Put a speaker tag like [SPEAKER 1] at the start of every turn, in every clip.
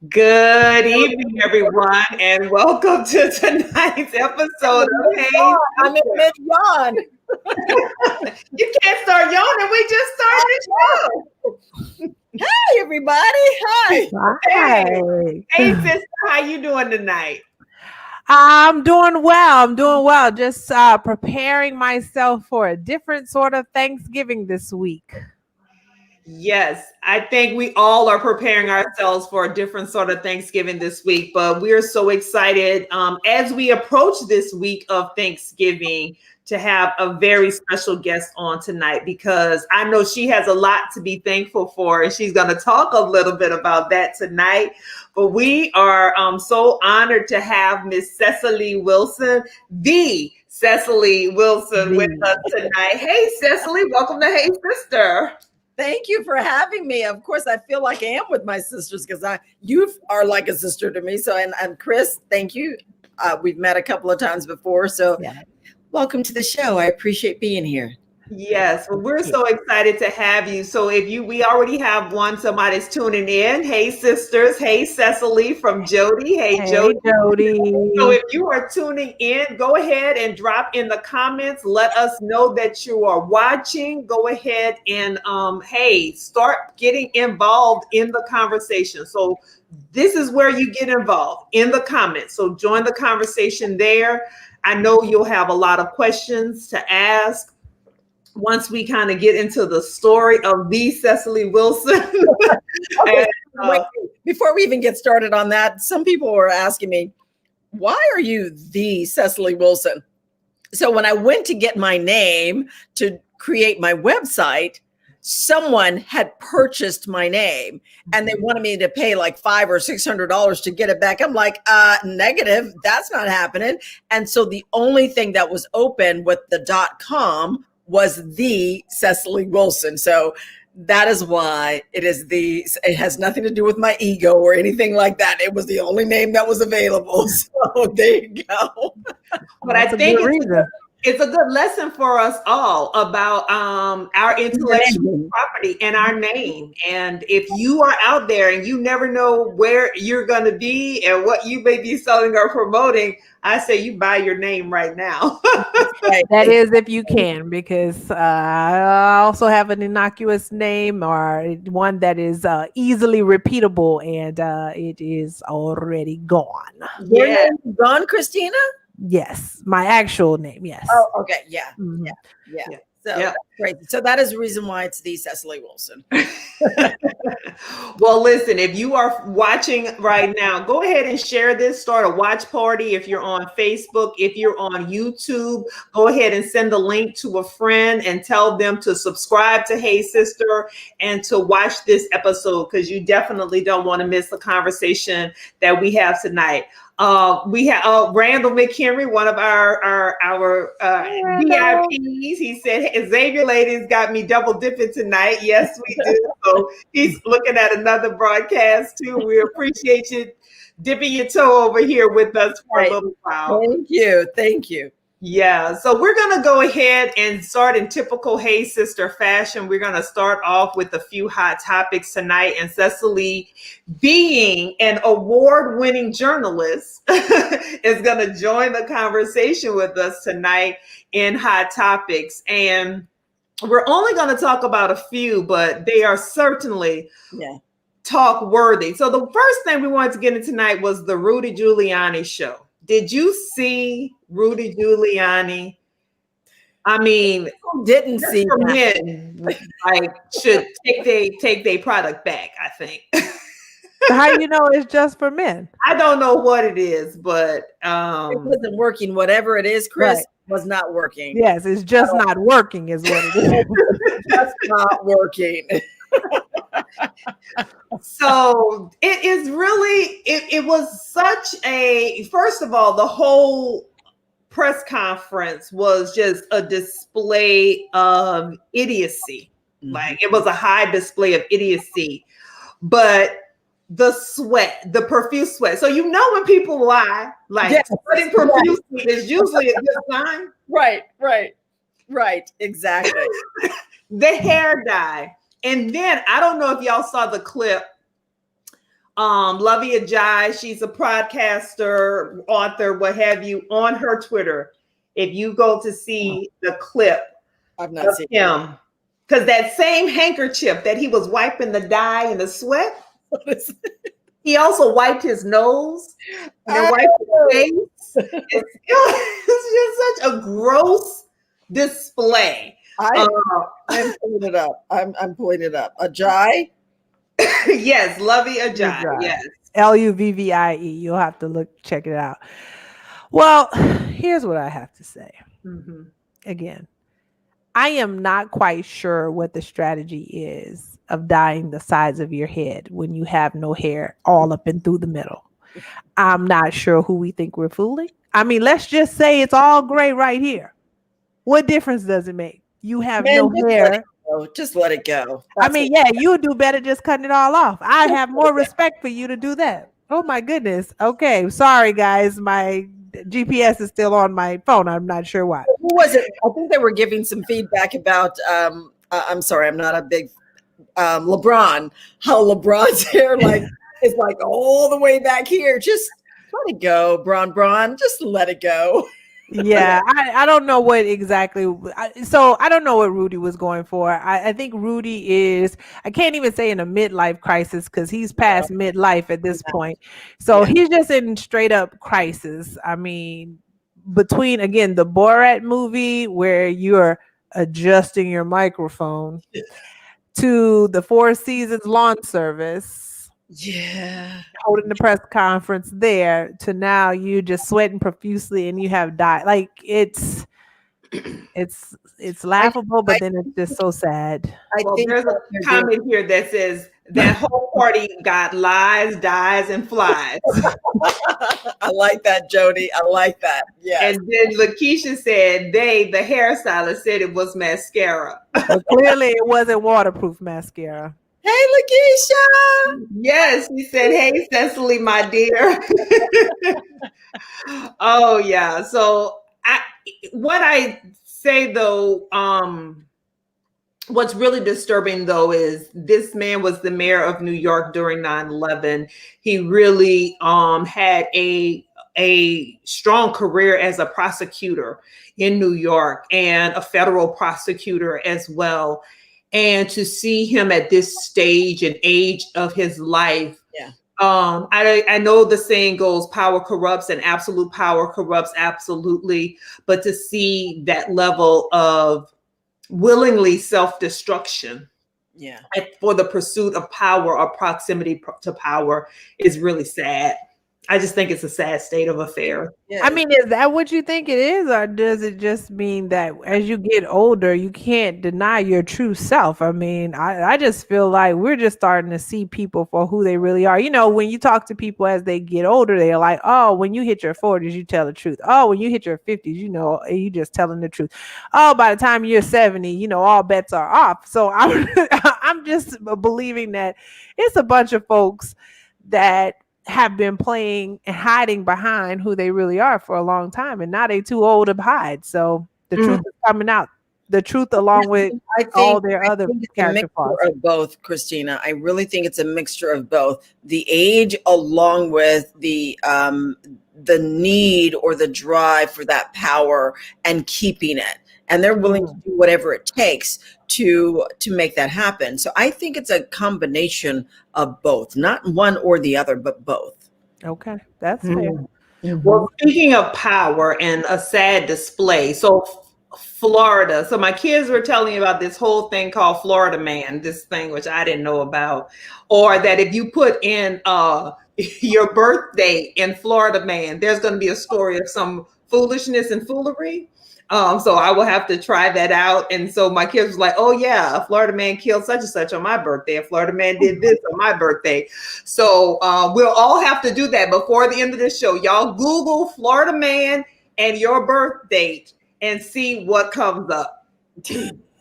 [SPEAKER 1] Good evening, everyone, and welcome to tonight's episode of Hey
[SPEAKER 2] I'm in mid yawn.
[SPEAKER 1] You can't start yawning. We just started the show.
[SPEAKER 2] Hey, everybody. Hi.
[SPEAKER 1] Hey, sister, how you doing tonight?
[SPEAKER 3] I'm doing well. Just preparing myself for a different sort of Thanksgiving this week.
[SPEAKER 1] Yes, I think we all are preparing ourselves for a different sort of Thanksgiving this week, but we are so excited as we approach this week of Thanksgiving to have a very special guest on tonight, because I know she has a lot to be thankful for, and she's going to talk a little bit about that tonight. But we are so honored to have Miss Secily Wilson, the Secily Wilson, with us tonight. Hey, Secily, welcome to Hey Sister.
[SPEAKER 2] Thank you for having me. Of course, I feel like I am with my sisters because you are like a sister to me. So, and Chris, thank you. We've met a couple of times before. So, welcome to the show. I appreciate being here.
[SPEAKER 1] Yes, well, we're so excited to have you. So we already have somebody's tuning in. Hey, sisters. Hey, Secily from Jody. Hey, Jody. So if you are tuning in, go ahead and drop in the comments. Let us know that you are watching. Go ahead and, start getting involved in the conversation. So this is where you get involved, in the comments. So join the conversation there. I know you'll have a lot of questions to ask once we kind of get into the story of the Secily Wilson.
[SPEAKER 2] Okay, wait, before we even get started on that, some people were asking me, why are you the Secily Wilson? So when I went to get my name to create my website, someone had purchased my name and they wanted me to pay like $500 or $600 to get it back. I'm like, negative, that's not happening. And so the only thing that was open with the .com was the Secily Wilson. So that is why it has nothing to do with my ego or anything like that. It was the only name that was available. So there you go.
[SPEAKER 1] But I think it's a good lesson for us all about our intellectual property and our name. And if you are out there and you never know where you're going to be and what you may be selling or promoting, I say you buy your name right now.
[SPEAKER 3] That is if you can, because I also have an innocuous name or one that is easily repeatable, and it is already gone.
[SPEAKER 2] Your name is gone, Christina?
[SPEAKER 3] Yes, my actual name. Yes.
[SPEAKER 2] Oh, okay. Yeah.
[SPEAKER 3] Mm-hmm.
[SPEAKER 2] Yeah. So that's great. So that is the reason why it's the Secily Wilson.
[SPEAKER 1] Well, listen, if you are watching right now, go ahead and share this, start a watch party. If you're on Facebook, if you're on YouTube, go ahead and send the link to a friend and tell them to subscribe to Hey Sister and to watch this episode, because you definitely don't want to miss the conversation that we have tonight. We have Randall McHenry, one of our VIPs. He said, Xavier ladies got me double dipping tonight. Yes, we do. So he's looking at another broadcast too. We appreciate you dipping your toe over here with us for a little while.
[SPEAKER 2] Thank you.
[SPEAKER 1] Yeah, so we're going to go ahead and start in typical Hey Sister fashion. We're going to start off with a few hot topics tonight. And Secily, being an award-winning journalist, is going to join the conversation with us tonight in hot topics. And we're only going to talk about a few, but they are certainly talk worthy. So the first thing we wanted to get into tonight was the Rudy Giuliani show. Did you see Rudy Giuliani? I mean,
[SPEAKER 2] didn't see
[SPEAKER 1] men should take their product back, I think.
[SPEAKER 3] How you know it's just for men?
[SPEAKER 1] I don't know what it is, but
[SPEAKER 2] it wasn't working. Whatever it is, Chris, was not working.
[SPEAKER 3] Yes, it's just not working is what it is.
[SPEAKER 2] Just not working.
[SPEAKER 1] So it is really, it was such a, first of all, the whole press conference was just a display of idiocy. Mm-hmm. Like, it was a high display of idiocy, but the sweat, the profuse sweat. So, you know, when people lie, like sweating profusely is usually a good sign.
[SPEAKER 2] Right. Exactly.
[SPEAKER 1] The hair dye. And then I don't know if y'all saw the clip Lovey Ajayi, she's a podcaster, author, what have you, on her Twitter. If you go to see the clip
[SPEAKER 2] I've
[SPEAKER 1] of
[SPEAKER 2] not seen
[SPEAKER 1] him, because that same handkerchief that he was wiping the dye and the sweat,
[SPEAKER 2] it.
[SPEAKER 1] he also wiped his nose and then wiped his face. It's just such a gross display.
[SPEAKER 2] I'm pulling it up. I'm pulling it up. Ajayi.
[SPEAKER 1] Yes, Lovey Ajayi. Yes.
[SPEAKER 3] Luvvie. You'll have to check it out. Well, here's what I have to say.
[SPEAKER 1] Mm-hmm.
[SPEAKER 3] Again, I am not quite sure what the strategy is of dyeing the sides of your head when you have no hair all up and through the middle. I'm not sure who we think we're fooling. I mean, let's just say it's all gray right here. What difference does it make? You have no hair.
[SPEAKER 2] Just let it go.
[SPEAKER 3] I mean, yeah, you do better just cutting it all off. I have more respect for you to do that. Oh my goodness. Okay, sorry guys, my GPS is still on my phone. I'm not sure why.
[SPEAKER 2] Who was it? I think they were giving some feedback about. I'm sorry, I'm not a big LeBron. How LeBron's hair is like all the way back here. Just let it go, Bron. Just let it go.
[SPEAKER 3] Yeah, I don't know what exactly. So I don't know what Rudy was going for. I think Rudy is, I can't even say in a midlife crisis because he's past midlife at this point. So he's just in straight up crisis. I mean, between, again, the Borat movie where you're adjusting your microphone to the Four Seasons lawn service.
[SPEAKER 2] Yeah.
[SPEAKER 3] Holding the press conference there to now you just sweating profusely and you have died. Like it's laughable, but then it's just so sad.
[SPEAKER 1] I think there's a comment here that says that whole party got lies, dies, and flies.
[SPEAKER 2] I like that, Jody. I like that. Yeah.
[SPEAKER 1] And then Lakeisha said the hairstylist said it was mascara.
[SPEAKER 3] But clearly it wasn't waterproof mascara.
[SPEAKER 2] Hey, Lakeisha.
[SPEAKER 1] Yes, he said, "Hey, Cecily, my dear." Oh yeah. So what I say though, what's really disturbing though is this man was the mayor of New York during 9/11. He really had a strong career as a prosecutor in New York and a federal prosecutor as well. And to see him at this stage and age of his life, I know the saying goes, power corrupts and absolute power corrupts absolutely. But to see that level of willingly self-destruction for the pursuit of power or proximity to power is really sad. I just think it's a sad state of affairs.
[SPEAKER 3] Yeah. I mean, is that what you think it is? Or does it just mean that as you get older, you can't deny your true self? I mean, I just feel like we're just starting to see people for who they really are. You know, when you talk to people as they get older, they're like, oh, when you hit your 40s, you tell the truth. Oh, when you hit your 50s, you know, you just telling the truth. Oh, by the time you're 70, you know, all bets are off. So I'm just believing that it's a bunch of folks that have been playing and hiding behind who they really are for a long time, and now they too old to hide. So the truth is coming out. The truth, along with all their other character flaws.
[SPEAKER 2] Of both, Christina. I really think it's a mixture of both. The age, along with the need or the drive for that power and keeping it, and they're willing to do whatever it takes to make that happen. So I think it's a combination of both, not one or the other, but both.
[SPEAKER 3] Okay, that's fair.
[SPEAKER 1] Mm-hmm. Well, speaking of power and a sad display, so Florida. So my kids were telling me about this whole thing called Florida Man, this thing which I didn't know about, or that if you put in your birthday in Florida Man, there's going to be a story of some foolishness and foolery. So I will have to try that out. And so my kids was like, oh yeah, a Florida man killed such and such on my birthday. A Florida man did this on my birthday. So we'll all have to do that before the end of the show. Y'all Google Florida man and your birth date and see what comes up.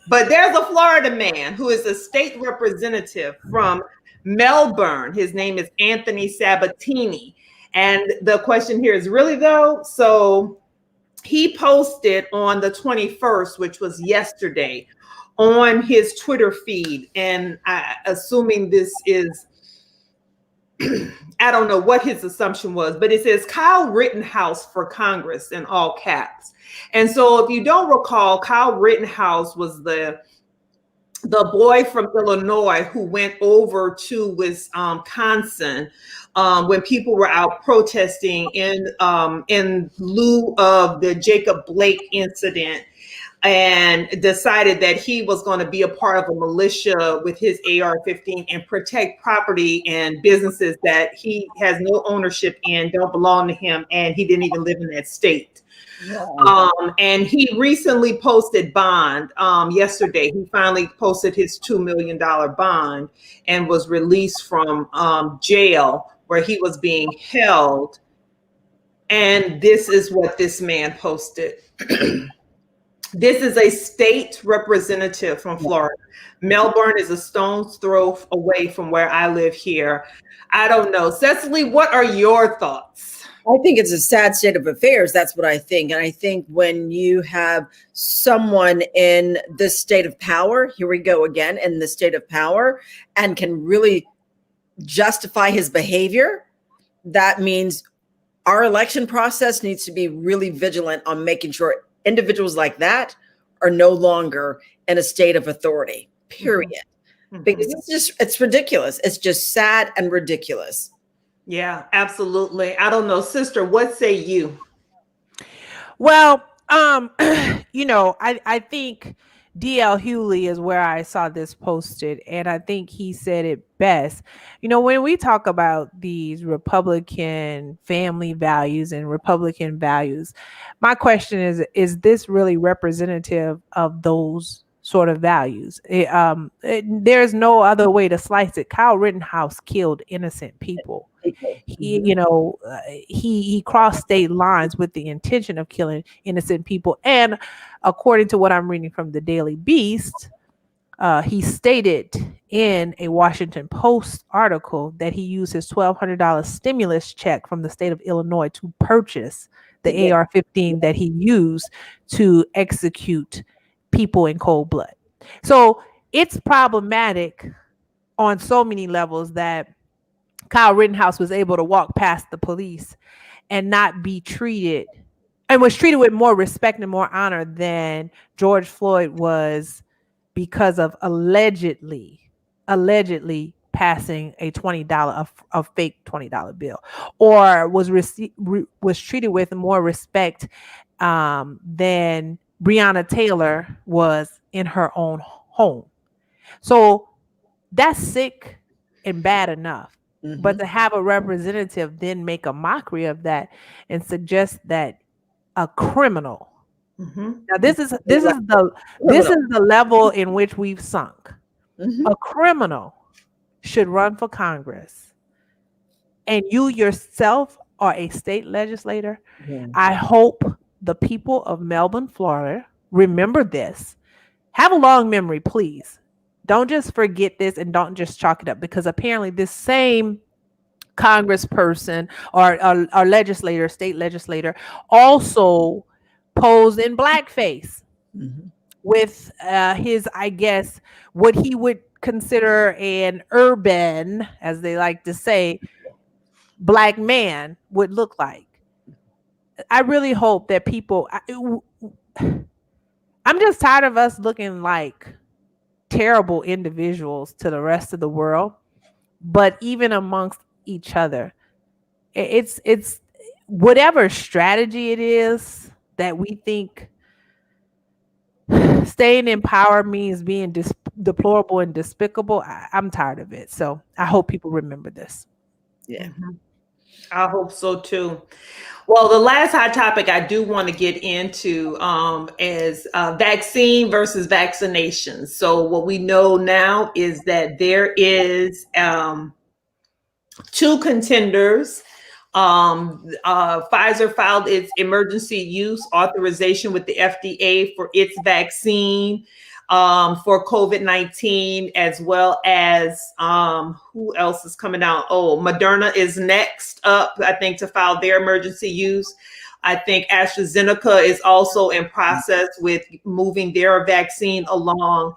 [SPEAKER 1] But there's a Florida man who is a state representative from Melbourne. His name is Anthony Sabatini. And the question here is really though, so he posted on the 21st, which was yesterday, on his Twitter feed. And assuming this is I don't know what his assumption was, but it says Kyle Rittenhouse for Congress in all caps. And so if you don't recall, Kyle Rittenhouse was the boy from Illinois who went over to Wisconsin when people were out protesting in lieu of the Jacob Blake incident, and decided that he was going to be a part of a militia with his AR-15 and protect property and businesses that he has no ownership in, don't belong to him, and he didn't even live in that state. And he recently posted bond yesterday. He finally posted his $2 million bond and was released from jail where he was being held. And this is what this man posted. This is a state representative from Florida. Melbourne is a stone's throw away from where I live here. I don't know. Secily, what are your thoughts?
[SPEAKER 2] I think it's a sad state of affairs. That's what I think. And I think when you have someone in this state of power, here we go again, in the state of power, and can really justify his behavior, that means our election process needs to be really vigilant on making sure individuals like that are no longer in a state of authority, period. Mm-hmm. Because it's ridiculous. It's just sad and ridiculous.
[SPEAKER 1] Yeah, absolutely. I don't know, sister, what say you?
[SPEAKER 3] Well, I think D.L. Hewley is where I saw this posted, and I think he said it best. When we talk about these Republican family values and Republican values, my question is this really representative of those sort of values? There's no other way to slice it. Kyle Rittenhouse killed innocent people. He crossed state lines with the intention of killing innocent people. And according to what I'm reading from the Daily Beast, he stated in a Washington Post article that he used his $1,200 stimulus check from the state of Illinois to purchase the AR-15 that he used to execute people in cold blood. So it's problematic on so many levels that Kyle Rittenhouse was able to walk past the police and not be treated, and was treated with more respect and more honor than George Floyd was, because of allegedly passing a $20 a fake $20 bill, or was treated with more respect than Breonna Taylor was in her own home. So that's sick and bad enough. Mm-hmm. But to have a representative then make a mockery of that and suggest that a criminal. Mm-hmm. Now this is the level in which we've sunk. Mm-hmm. A criminal should run for Congress, and you yourself are a state legislator. Mm-hmm. I hope the people of Melbourne, Florida, remember this. Have a long memory, please. Don't just forget this, and don't just chalk it up, because apparently this same congressperson or legislator, state legislator, also posed in blackface with his, I guess, what he would consider an urban, as they like to say, black man would look like. I really hope that people, I'm just tired of us looking like terrible individuals to the rest of the world, but even amongst each other, it's whatever strategy it is that we think staying in power means being deplorable and despicable. I'm tired of it. So I hope people remember this.
[SPEAKER 2] Yeah.
[SPEAKER 1] Mm-hmm. I hope so too. Well, the last hot topic I do want to get into is vaccine versus vaccinations. So what we know now is that there is two contenders. Pfizer filed its emergency use authorization with the FDA for its vaccine for COVID-19, as well as who else is coming out? Oh, Moderna is next up, I think, to file their emergency use. I think AstraZeneca is also in process with moving their vaccine along.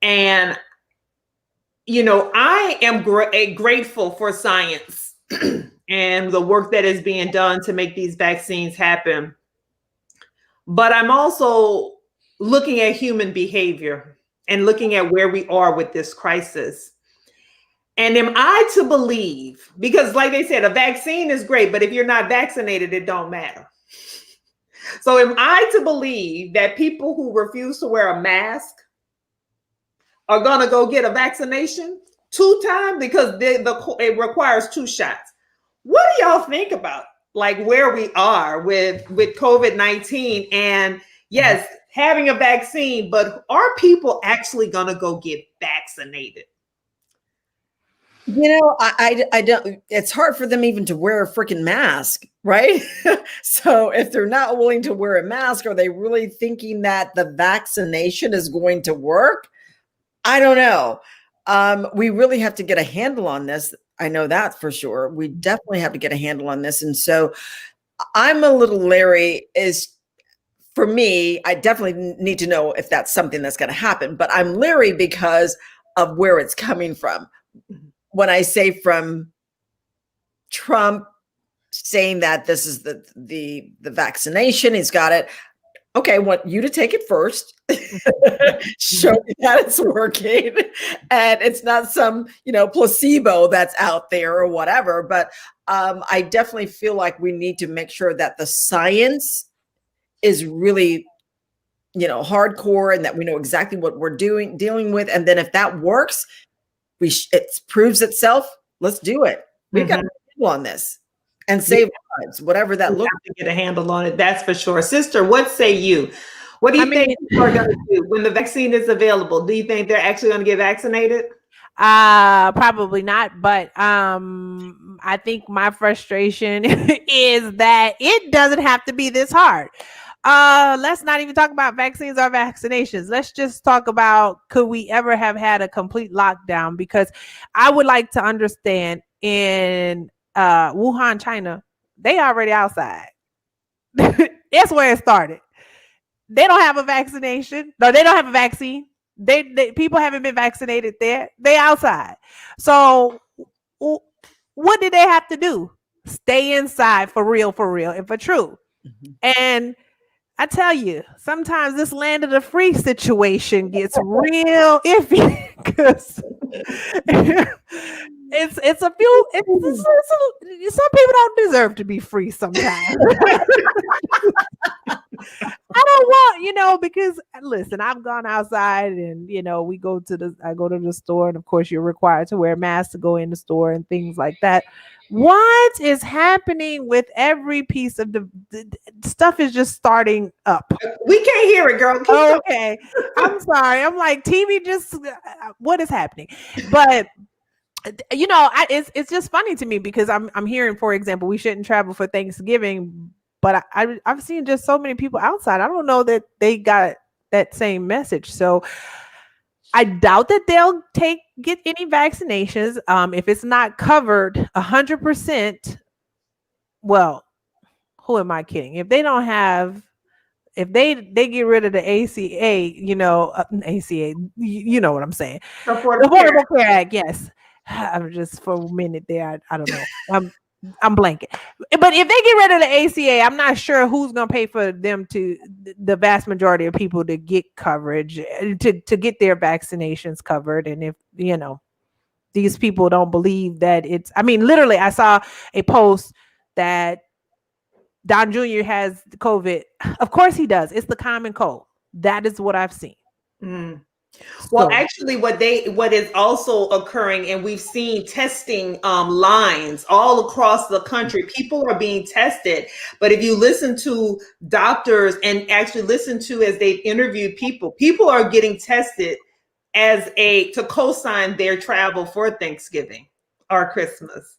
[SPEAKER 1] And, I am grateful for science. and the work that is being done to make these vaccines happen. But I'm also looking at human behavior and looking at where we are with this crisis. And am I to believe, because like they said, a vaccine is great, but if you're not vaccinated, it don't matter. So am I to believe that people who refuse to wear a mask are going to go get a vaccination 2 times because it requires 2 shots? What do y'all think about like where we are with COVID-19? And yes, having a vaccine, but are people actually going to go get vaccinated?
[SPEAKER 2] You know, I don't, it's hard for them even to wear a freaking mask, right? So if they're not willing to wear a mask, are they really thinking that the vaccination is going to work? I don't know. We really have to get a handle on this. I know that for sure. We definitely have to get a handle on this. And so I'm a little leery. For me, I definitely need to know if that's something that's going to happen, but I'm leery because of where it's coming from. When I say from Trump saying that this is the vaccination, he's got it. Okay, I want you to take it first, show me that it's working, and it's not some, placebo that's out there or whatever. But I definitely feel like we need to make sure that the science is really, hardcore, and that we know exactly what we're dealing with. And then if that works, it proves itself. Let's do it. We've got to handle on this and save lives, whatever that looks like.
[SPEAKER 1] To get a handle on it, that's for sure. Sister, what say you? What do you think people are going to do when the vaccine is available? Do you think they're actually going to get vaccinated?
[SPEAKER 3] Probably not, but I think my frustration is that it doesn't have to be this hard. Let's not even talk about vaccines or vaccinations. Let's just talk about, could we ever have had a complete lockdown? Because I would like to understand, in Wuhan, China, they already outside. That's where it started. They don't have a vaccination. No, they don't have a vaccine. They people haven't been vaccinated there. They outside. So what did they have to do? Stay inside for real and for true. And I tell you, sometimes this land of the free situation gets real iffy because it's a few. Some people don't deserve to be free sometimes. I don't want, because listen, I've gone outside and, I go to the store, and of course you're required to wear a mask to go in the store and things like that. What is happening with every piece of the stuff is just starting up.
[SPEAKER 1] We can't hear it, girl.
[SPEAKER 3] Okay. I'm sorry. I'm like, TV just, what is happening? But it's just funny to me because I'm hearing, for example, we shouldn't travel for Thanksgiving, but I've seen just so many people outside. I don't know that they got that same message. So I doubt that they'll get any vaccinations. If it's not covered 100%, well, who am I kidding? If they don't have, if they get rid of the ACA, ACA, you know what I'm saying? Affordable Care Act, yes. I'm just for a minute there. I don't know. I'm blanking. But if they get rid of the ACA, I'm not sure who's going to pay for them the vast majority of people to get coverage, to get their vaccinations covered. And if, these people don't believe that literally I saw a post that Don Jr. has COVID. Of course he does. It's the common cold. That is what I've seen.
[SPEAKER 1] Well, actually, what is also occurring, and we've seen testing lines all across the country. People are being tested, but if you listen to doctors and actually listen to as they've interviewed people are getting tested to co-sign their travel for Thanksgiving or Christmas.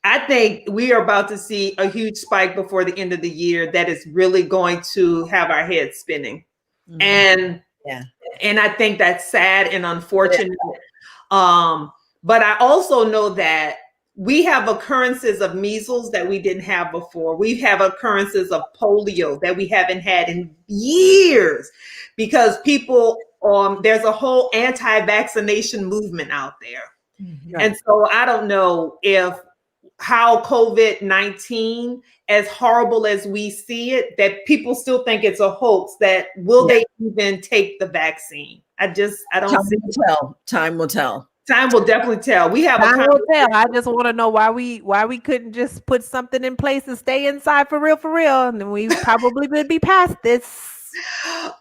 [SPEAKER 1] I think we are about to see a huge spike before the end of the year that is really going to have our heads spinning. And I think that's sad and unfortunate. But I also know that we have occurrences of measles that we didn't have before. We have occurrences of polio that we haven't had in years because people, there's a whole anti-vaccination movement out there. And so I don't know if how COVID-19, as horrible as we see it, that people still think it's a hoax, that will they even take the vaccine? I don't see.
[SPEAKER 2] Time will tell. Time will tell.
[SPEAKER 1] Time will definitely tell. We have
[SPEAKER 3] Time will tell. I just want to know why we couldn't just put something in place and stay inside for real, and then we probably would be past this.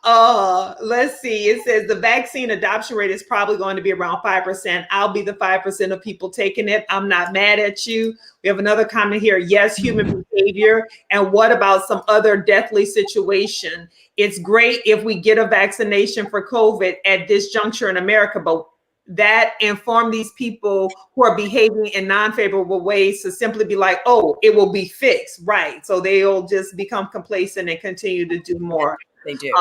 [SPEAKER 1] Let's see. It says the vaccine adoption rate is probably going to be around 5%. I'll be the 5% of people taking it. I'm not mad at you. We have another comment here. Yes, human behavior. And what about some other deathly situation? It's great if we get a vaccination for COVID at this juncture in America, but that inform these people who are behaving in non-favorable ways to simply be like, oh, it will be fixed. Right. So they'll just become complacent and continue to do more.
[SPEAKER 2] They do.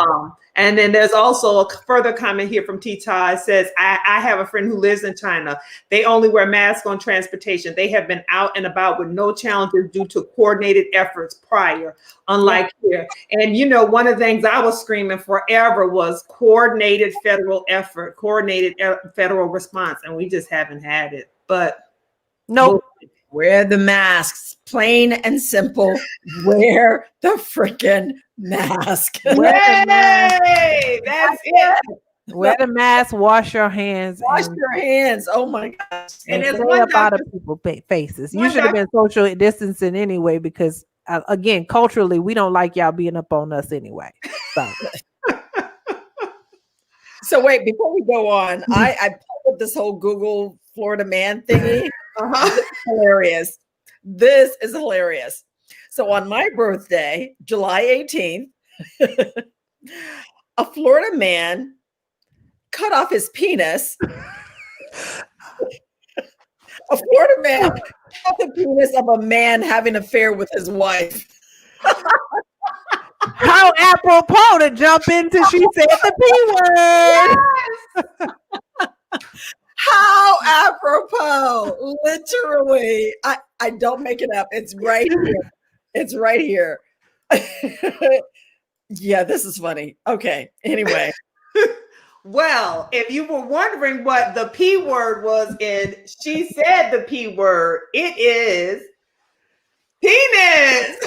[SPEAKER 1] And then there's also a further comment here from Tita. It says, I have a friend who lives in China. They only wear masks on transportation. They have been out and about with no challenges due to coordinated efforts prior, unlike here. And, you know, one of the things I was screaming forever was coordinated federal effort, coordinated federal response. And we just haven't had it. But
[SPEAKER 3] nope.
[SPEAKER 2] Wear the masks, plain and simple. Wear the freaking mask.
[SPEAKER 1] Yay! That's it.
[SPEAKER 3] Wear the mask. Wash your hands.
[SPEAKER 2] Wash your hands. Oh my gosh!
[SPEAKER 3] And stay up out of people's faces. You should have been social distancing anyway, because again, culturally, we don't like y'all being up on us anyway.
[SPEAKER 2] So wait, before we go on, I pulled up this whole Google Florida man thingy. This is hilarious. This is hilarious. So on my birthday, July 18th, a Florida man cut off his penis. A Florida man cut off the penis of a man having an affair with his wife.
[SPEAKER 3] How apropos to jump into she said the P word.
[SPEAKER 2] Yes. How apropos. Literally. I don't make it up. It's right here. It's right here. Yeah, this is funny. Okay. Anyway.
[SPEAKER 1] Well, if you were wondering what the P word was and she said the P word, it is penis.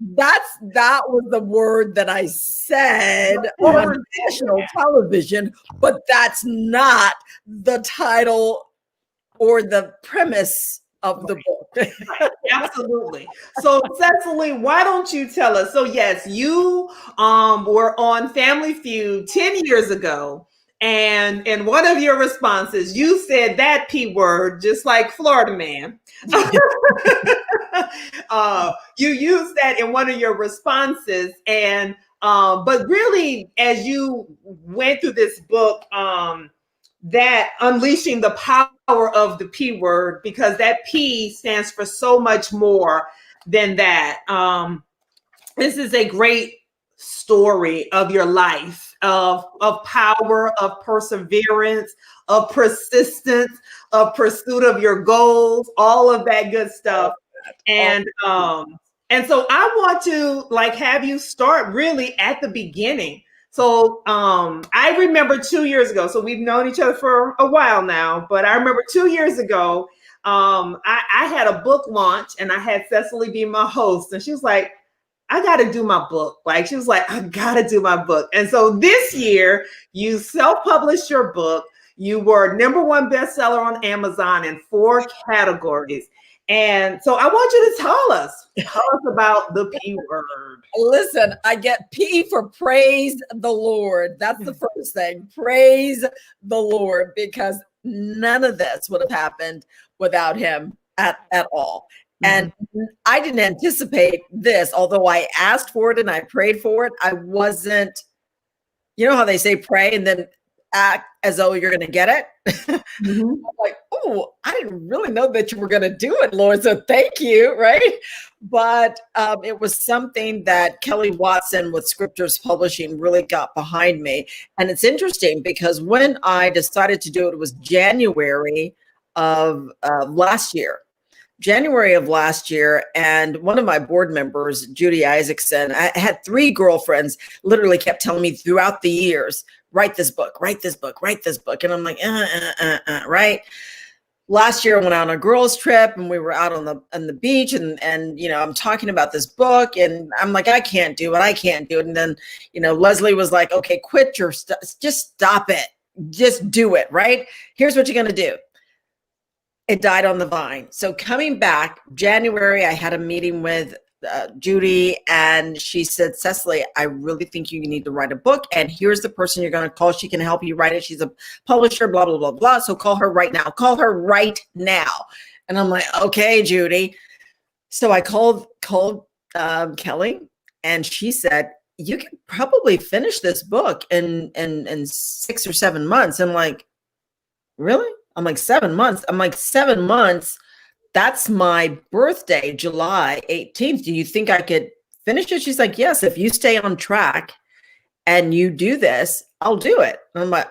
[SPEAKER 2] That was the word that I said on national television, but that's not the title or the premise of the book.
[SPEAKER 1] Right. Absolutely. So Secily, why don't you tell us? So yes, you were on Family Feud 10 years ago. And in one of your responses, you said that P word, just like Florida man. You used that in one of your responses. And but really, as you went through this book, that unleashing the power of the P word, because that P stands for so much more than that. This is a great story of your life, of power, of perseverance, of persistence, of pursuit of your goals, all of that good stuff. And so I want to have you start really at the beginning. So I remember 2 years ago, so we've known each other for a while now, but I remember 2 years ago, I had a book launch and I had Secily be my host, and she was like, I got to do my book. She was like, I got to do my book. And so this year you self-published your book. You were #1 bestseller on Amazon in 4 categories. And so I want you to tell us about the P word.
[SPEAKER 2] Listen, I get P for praise the Lord. That's the first thing. Praise the Lord, because none of this would have happened without him at all. And I didn't anticipate this, although I asked for it and I prayed for it. I wasn't, you know how they say pray and then act as though you're going to get it. I'm like, oh, I didn't really know that you were going to do it, Lord. So thank you. Right. But it was something that Kelly Watson with Scriptures Publishing really got behind me. And it's interesting because when I decided to do it, it was January of last year. And one of my board members, Judy Isaacson, I had 3 girlfriends literally kept telling me throughout the years, write this book. And I'm like, right. last year I went out on a girls trip and we were out on the beach and you know, I'm talking about this book and I'm like, I can't do it. I can't do it. And then, you know, Leslie was like, okay, quit your stuff. Just stop it. Just do it. Right. Here's what you're going to do. It died on the vine. So coming back January, I had a meeting with Judy, and she said, Cecily, I really think you need to write a book, and here's the person you're going to call. She can help you write it. She's a publisher, blah, blah, blah, blah. So call her right now. Call her right now. And I'm like, okay, Judy. So I called Kelly, and she said, you can probably finish this book in 6 or 7 months. I'm like, really? I'm like, 7 months? I'm like, 7 months? That's my birthday, July 18th. Do you think I could finish it? She's like, yes, if you stay on track and you do this, I'll do it. And I'm like,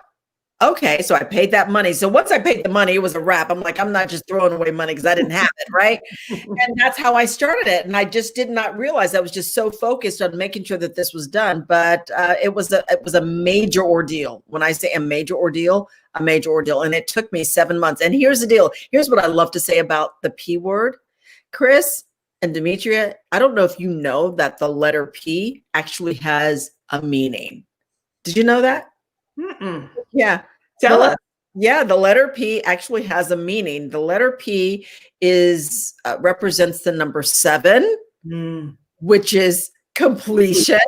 [SPEAKER 2] okay. So I paid that money. So once I paid the money, it was a wrap. I'm like, I'm not just throwing away money because I didn't have it. Right. And that's how I started it. And I just did not realize I was just so focused on making sure that this was done. But it was a major ordeal. When I say a major ordeal, and it took me 7 months. And here's the deal. Here's what I love to say about the P word. Chris and Demetria, I don't know if you know that the letter P actually has a meaning. Did you know that?
[SPEAKER 1] Mm-mm.
[SPEAKER 2] Yeah.
[SPEAKER 1] Tell us.
[SPEAKER 2] Yeah, the letter P actually has a meaning. The letter P is represents the number 7, which is completion.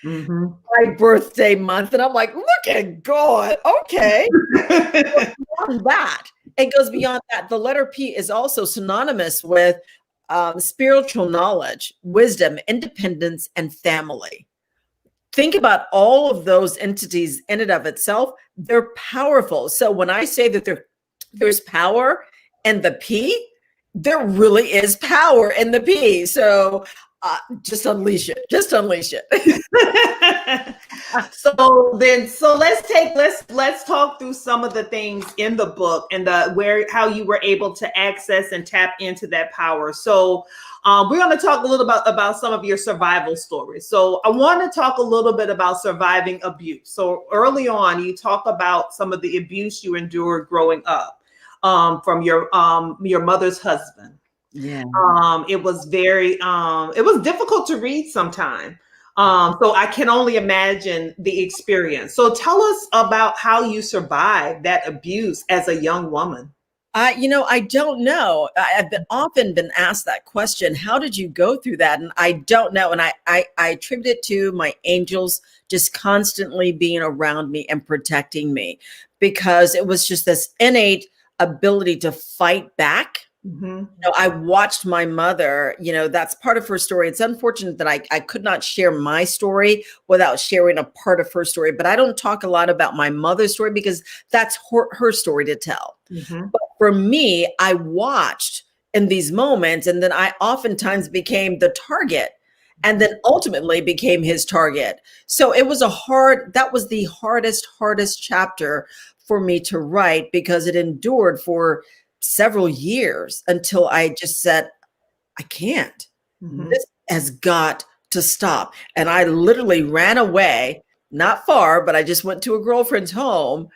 [SPEAKER 2] My birthday month. And I'm like, look at God. Okay. Beyond that, it goes beyond that. The letter P is also synonymous with spiritual knowledge, wisdom, independence, and family. Think about all of those entities in and of itself. They're powerful. So when I say that there's power in the P, there really is power in the P. So just unleash it. Just unleash it.
[SPEAKER 1] Let's talk through some of the things in the book and how you were able to access and tap into that power. So we're going to talk a little about some of your survival stories. So I want to talk a little bit about surviving abuse. So early on, you talk about some of the abuse you endured growing up from your mother's husband.
[SPEAKER 2] Yeah.
[SPEAKER 1] It was it was difficult to read sometimes. So I can only imagine the experience. So tell us about how you survived that abuse as a young woman.
[SPEAKER 2] I don't know. I've often been asked that question. How did you go through that? And I don't know. And I attribute it to my angels just constantly being around me and protecting me, because it was just this innate ability to fight back. I watched my mother, that's part of her story. It's unfortunate that I could not share my story without sharing a part of her story, but I don't talk a lot about my mother's story because that's her story to tell. But for me, I watched in these moments, and then I oftentimes became the target and then ultimately became his target. So it was that was the hardest chapter for me to write, because it endured for several years until I just said, I can't. This has got to stop. And I literally ran away, not far, but I just went to a girlfriend's home.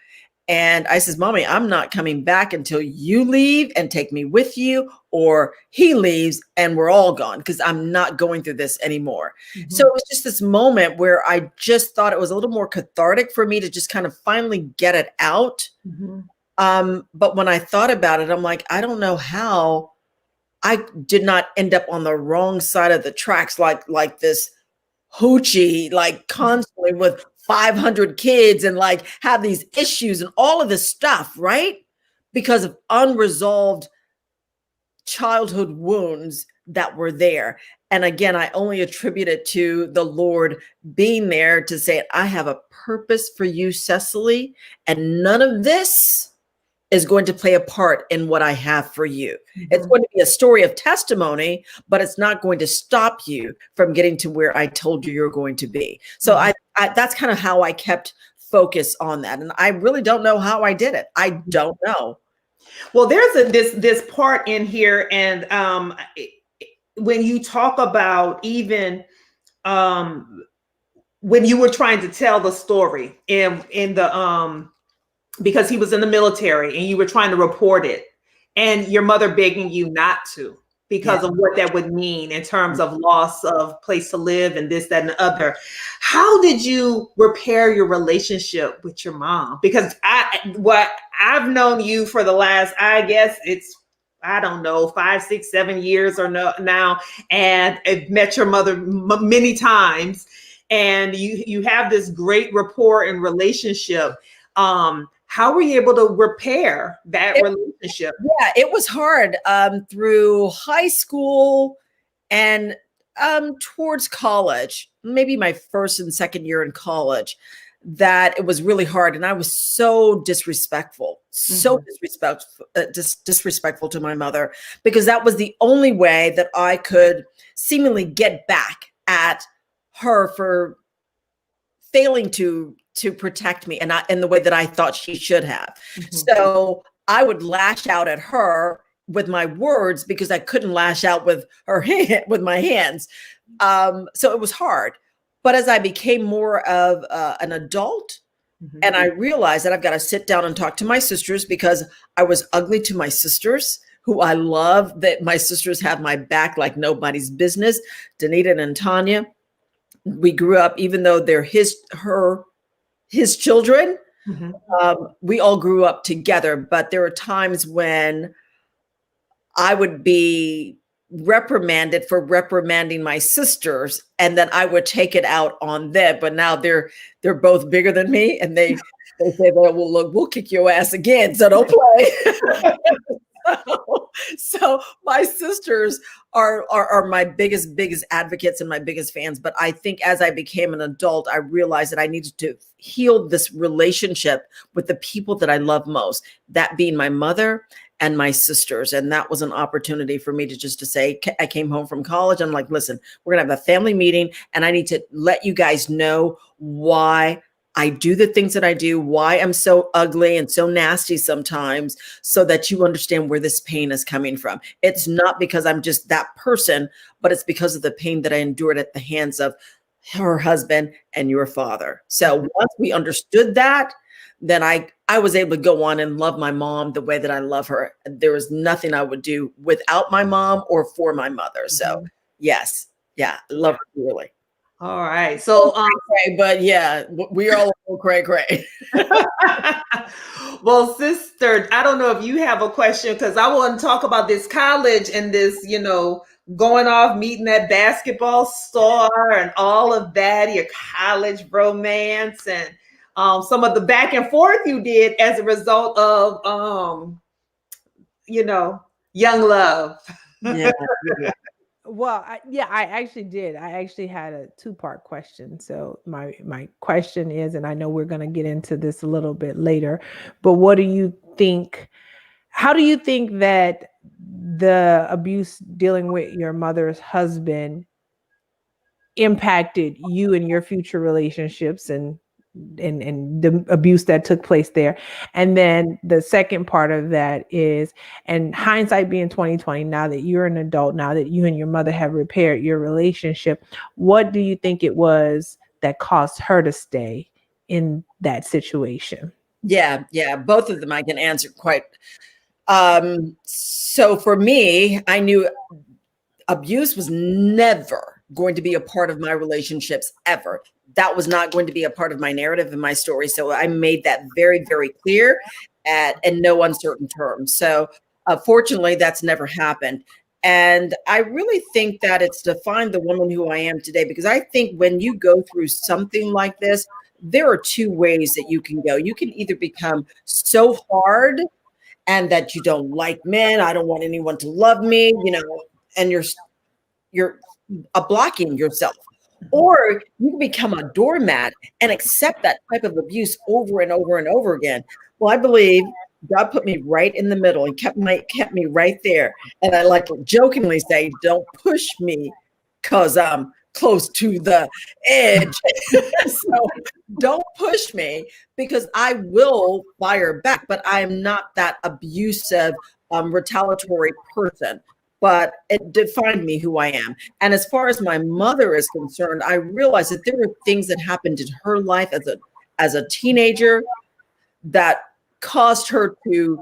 [SPEAKER 2] And I says, Mommy, I'm not coming back until you leave and take me with you, or he leaves and we're all gone, because I'm not going through this anymore. So it was just this moment where I just thought it was a little more cathartic for me to just kind of finally get it out. But when I thought about it, I'm like, I don't know how I did not end up on the wrong side of the tracks, like this hoochie, like constantly with 500 kids and like have these issues and all of this stuff, right? Because of unresolved childhood wounds that were there. And again, I only attribute it to the Lord being there to say, I have a purpose for you, Cecily, and none of this is going to play a part in what I have for you. It's going to be a story of testimony, but it's not going to stop you from getting to where I told you you're going to be. So I that's kind of how I kept focus on that. And I really don't know how I did it. I don't know.
[SPEAKER 1] Well, there's this part in here, and when you talk about even when you were trying to tell the story in the because he was in the military and you were trying to report it, and your mother begging you not to because of what that would mean in terms of loss of place to live and this, that, and the other. How did you repair your relationship with your mom? Because I've known you for the last, I guess I don't know, 5, 6, 7 years or no now, and I've met your mother many times, and you have this great rapport and relationship. How were you able to repair that relationship?
[SPEAKER 2] Yeah, it was hard through high school and towards college, maybe my first and second year in college, that it was really hard. And I was so disrespectful, disrespectful to my mother, because that was the only way that I could seemingly get back at her for failing to protect me and in the way that I thought she should have. So I would lash out at her with my words because I couldn't lash out with with my hands. So it was hard. But as I became more of an adult, and I realized that I've got to sit down and talk to my sisters, because I was ugly to my sisters, who I love, that my sisters have my back like nobody's business. Danita and Tanya, we grew up, even though they're his children, we all grew up together. But there were times when I would be reprimanded for reprimanding my sisters, and then I would take it out on them. But now they're both bigger than me, and they say, well, look, we'll kick your ass again, so don't play. So my sisters are my biggest advocates and my biggest fans. But I think as I became an adult, I realized that I needed to heal this relationship with the people that I love most, that being my mother and my sisters. And that was an opportunity for me to say, I came home from college. I'm like, listen, we're going to have a family meeting, and I need to let you guys know why I do the things that I do, why I'm so ugly and so nasty sometimes, so that you understand where this pain is coming from. It's not because I'm just that person, but it's because of the pain that I endured at the hands of her husband and your father. So once we understood that, then I was able to go on and love my mom the way that I love her. There was nothing I would do without my mom or for my mother. So yes, yeah, love her really.
[SPEAKER 1] All right. So,
[SPEAKER 2] but yeah, we are all a little cray.
[SPEAKER 1] Well, sister, I don't know if you have a question, because I want to talk about this college and this, going off, meeting that basketball star and all of that, your college romance, and some of the back and forth you did as a result of, young love.
[SPEAKER 2] Yeah.
[SPEAKER 3] Well, I actually did. I actually had a 2-part question. So my question is, and I know we're going to get into this a little bit later, but what do you think? How do you think that the abuse dealing with your mother's husband impacted you and your future relationships and the abuse that took place there? And then the second part of that is, and hindsight being 2020, now that you're an adult, now that you and your mother have repaired your relationship, what do you think it was that caused her to stay in that situation?
[SPEAKER 2] Yeah, both of them I can answer quite. So for me, I knew abuse was never going to be a part of my relationships ever. That was not going to be a part of my narrative and my story. So I made that very, very clear in no uncertain terms. So fortunately, that's never happened. And I really think that it's defined the woman who I am today, because I think when you go through something like this, there are 2 ways that you can go. You can either become so hard and that you don't like men, I don't want anyone to love me, and you're blocking yourself. Or you can become a doormat and accept that type of abuse over and over and over again. Well, I believe God put me right in the middle and kept me right there. And I like to jokingly say, don't push me because I'm close to the edge. So don't push me, because I will fire back, but I'm not that abusive, retaliatory person. But it defined me who I am. And as far as my mother is concerned, I realized that there were things that happened in her life as a teenager that caused her to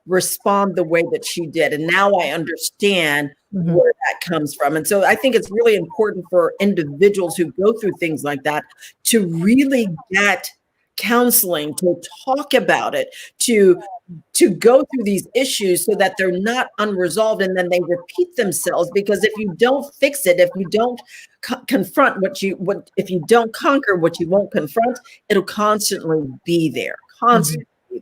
[SPEAKER 2] respond the way that she did. And now I understand where that comes from. And so I think it's really important for individuals who go through things like that to really get counseling, to talk about it, to go through these issues so that they're not unresolved and then they repeat themselves. Because if you don't fix it, if you don't confront if you don't conquer what you won't confront, it'll constantly be there,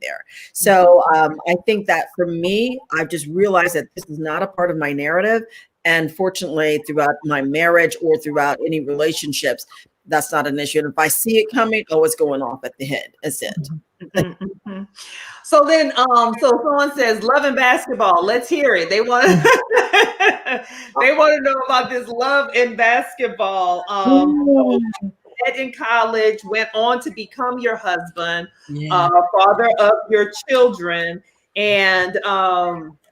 [SPEAKER 2] there. So I think that for me, I've just realized that this is not a part of my narrative. And fortunately, throughout my marriage or throughout any relationships, that's not an issue. And if I see it coming, it's going off at the head. That's it.
[SPEAKER 1] So then, so someone says, love and basketball. Let's hear it. They want to know about this love and basketball. Met in college, went on to become your husband, father of your children. And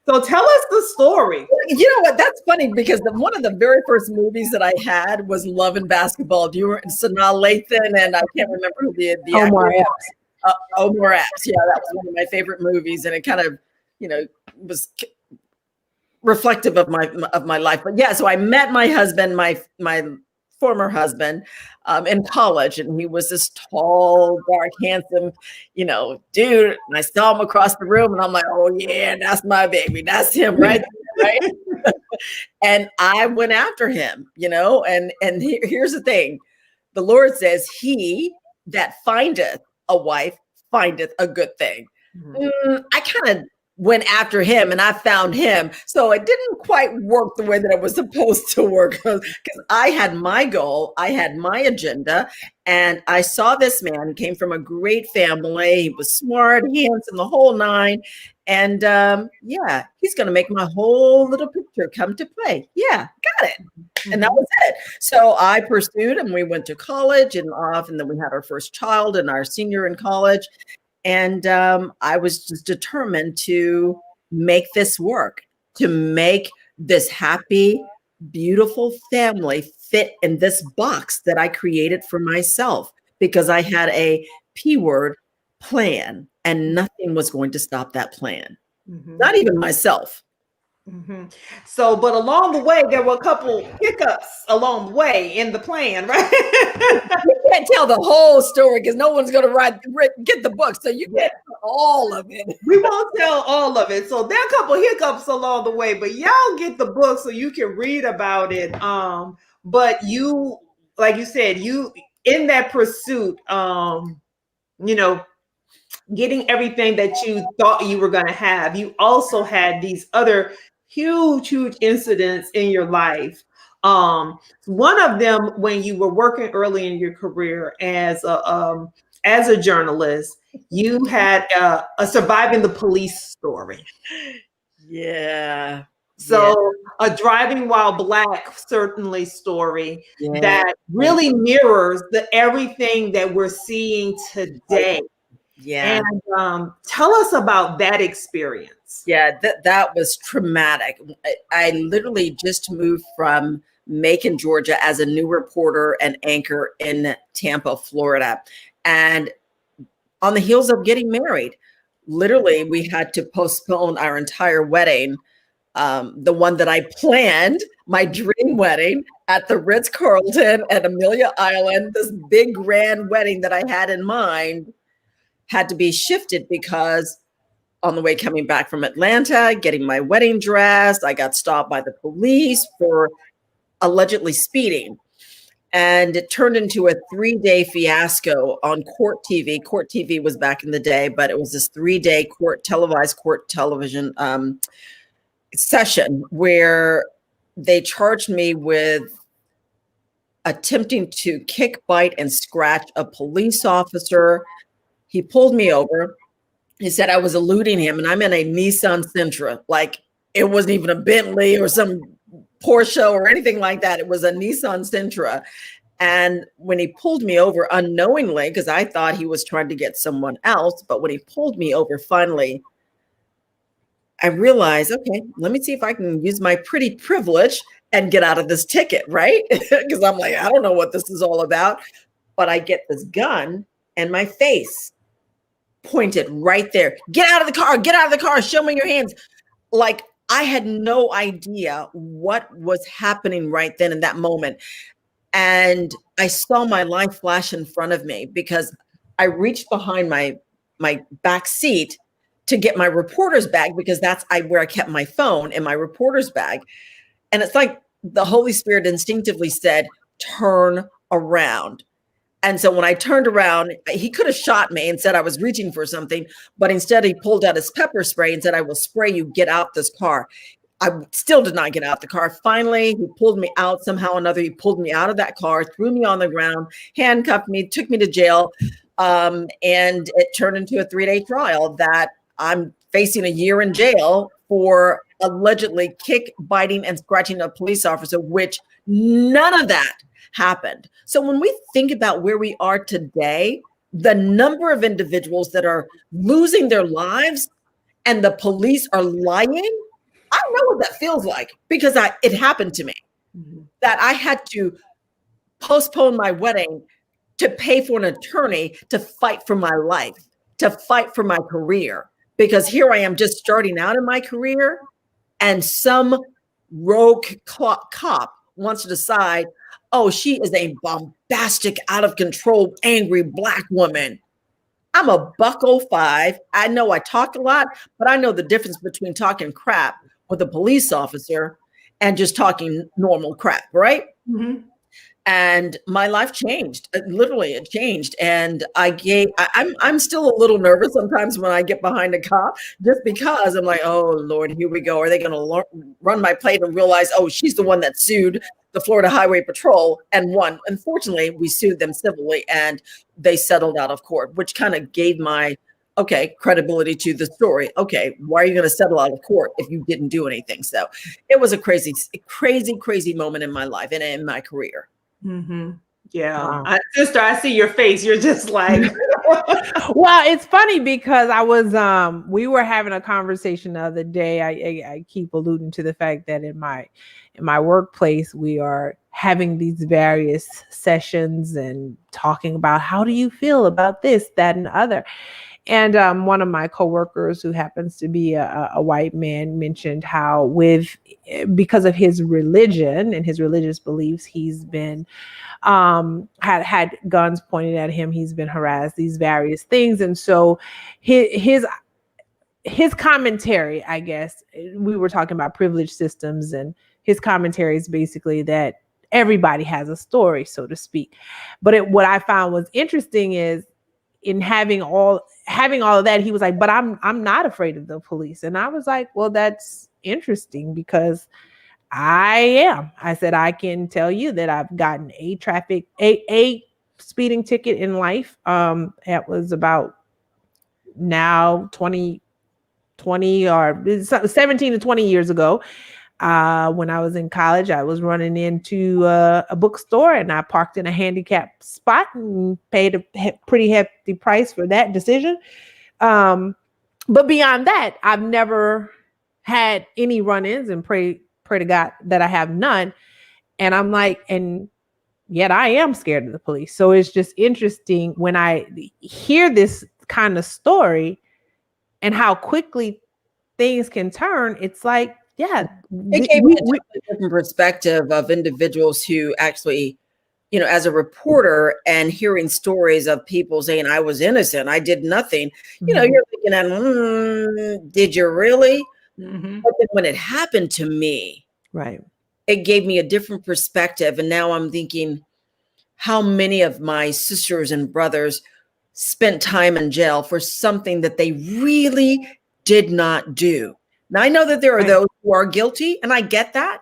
[SPEAKER 1] so tell us the story.
[SPEAKER 2] You know what? That's funny because one of the very first movies that I had was Love and Basketball. Do you remember Sanaa Lathan? And I can't remember who the
[SPEAKER 3] Omar Epps.
[SPEAKER 2] Omar Epps. Yeah, that was one of my favorite movies. And it kind of, was reflective of my life. But yeah, so I met my husband, my former husband, in college, and he was this tall, dark, handsome, dude. And I saw him across the room, and I'm like, oh yeah, that's my baby, that's him, right? Right. And I went after him, And here's the thing: the Lord says, "He that findeth a wife findeth a good thing." I kind of went after him and I found him. So it didn't quite work the way that it was supposed to work because I had my goal, I had my agenda, and I saw this man. He came from a great family. He was smart, handsome, the whole nine. And he's going to make my whole little picture come to play. Yeah, got it. And that was it. So I pursued and we went to college and then we had our first child and our senior in college. And I was just determined to make this work, to make this happy, beautiful family fit in this box that I created for myself because I had a P-word plan and nothing was going to stop that plan. Not even myself.
[SPEAKER 1] So, but along the way, there were a couple hiccups along the way in the plan, right?
[SPEAKER 2] You can't tell the whole story because no one's going to get the book. So you can't tell all of it.
[SPEAKER 1] We won't tell all of it. So there are a couple hiccups along the way, but y'all get the book so you can read about it. But you, like you said, you in that pursuit, getting everything that you thought you were going to have, you also had these other huge incidents in your life. One of them, when you were working early in your career as a journalist, you had a surviving the police story.
[SPEAKER 2] Yeah.
[SPEAKER 1] So a driving while black certainly story that really mirrors everything that we're seeing today.
[SPEAKER 2] Yeah.
[SPEAKER 1] And tell us about that experience.
[SPEAKER 2] Yeah, that was traumatic. I literally just moved from Macon, Georgia as a new reporter and anchor in Tampa, Florida. And on the heels of getting married, literally we had to postpone our entire wedding. The one that I planned, my dream wedding at the Ritz-Carlton at Amelia Island, this big grand wedding that I had in mind had to be shifted because on the way coming back from Atlanta, getting my wedding dress, I got stopped by the police for allegedly speeding. And it turned into a 3-day fiasco on Court TV. Court TV was back in the day, but it was this 3-day televised court television session where they charged me with attempting to kick, bite, and scratch a police officer. He pulled me over. He said I was eluding him, and I'm in a Nissan Sentra. Like it wasn't even a Bentley or some Porsche or anything like that. It was a Nissan Sentra. And when he pulled me over unknowingly, because I thought he was trying to get someone else, but when he pulled me over, finally, I realized, okay, let me see if I can use my pretty privilege and get out of this ticket, right? Because I'm like, I don't know what this is all about. But I get this gun in my face. pointed right there. Get out of the car. Get out of the car. Show me your hands. Like, I had no idea what was happening right then in that moment. And I saw my life flash in front of me because I reached behind my back seat to get my reporter's bag, because that's where I kept my phone, in my reporter's bag. And it's like the Holy Spirit instinctively said, turn around. And so when I turned around, he could have shot me and said I was reaching for something, but instead he pulled out his pepper spray and said, I will spray you, get out this car. I still did not get out the car. Finally, he pulled me out somehow or another. He pulled me out of that car, threw me on the ground, handcuffed me, took me to jail. And it turned into a 3-day trial that I'm facing a year in jail for allegedly kick, biting, and scratching a police officer, which none of that happened. So when we think about where we are today, the number of individuals that are losing their lives and the police are lying, I know what that feels like, because it happened to me. That I had to postpone my wedding to pay for an attorney to fight for my life, to fight for my career, because here I am just starting out in my career, and some rogue cop wants to decide, oh, she is a bombastic, out of control, angry Black woman. I'm a $105. I know I talk a lot, but I know the difference between talking crap with a police officer and just talking normal crap, right? Mm-hmm. And my life changed. Literally, it changed. And I'm still a little nervous sometimes when I get behind a cop, just because I'm like, oh Lord, here we go. Are they going to run my plate and realize, oh, she's the one that sued the Florida Highway Patrol and won? Unfortunately, we sued them civilly and they settled out of court, which kind of gave my credibility to the story. Okay, why are you going to settle out of court if you didn't do anything? So it was a crazy moment in my life and in my career.
[SPEAKER 1] Mm-hmm. Yeah. Wow. Sister, I see your face. You're just like,
[SPEAKER 3] well, it's funny because I was, we were having a conversation the other day. I keep alluding to the fact that in my workplace, we are having these various sessions and talking about how do you feel about this, that, and the other. And one of my coworkers, who happens to be a white man, mentioned how because of his religion and his religious beliefs, he's been had guns pointed at him. He's been harassed, these various things. And so his commentary, I guess, we were talking about privilege systems, and his commentary is basically that everybody has a story, so to speak. But what I found was interesting is, in having all of that, he was like, but I'm not afraid of the police. And I was like, well, that's interesting, because I am. I said, I can tell you that I've gotten a speeding ticket in life. That was about now 20 or 17 to 20 years ago. When I was in college, I was running into a bookstore, and I parked in a handicapped spot and paid a pretty hefty price for that decision. But beyond that, I've never had any run-ins, and pray to God that I have none. And I'm like, and yet I am scared of the police. So it's just interesting when I hear this kind of story and how quickly things can turn. It's like, yeah,
[SPEAKER 2] it gave me a different perspective of individuals who actually, as a reporter and hearing stories of people saying I was innocent, I did nothing, mm-hmm. You're thinking at, did you really? Mm-hmm. But then when it happened to me,
[SPEAKER 3] right,
[SPEAKER 2] it gave me a different perspective. And now I'm thinking, how many of my sisters and brothers spent time in jail for something that they really did not do? Now, I know that there are those who are guilty, and I get that,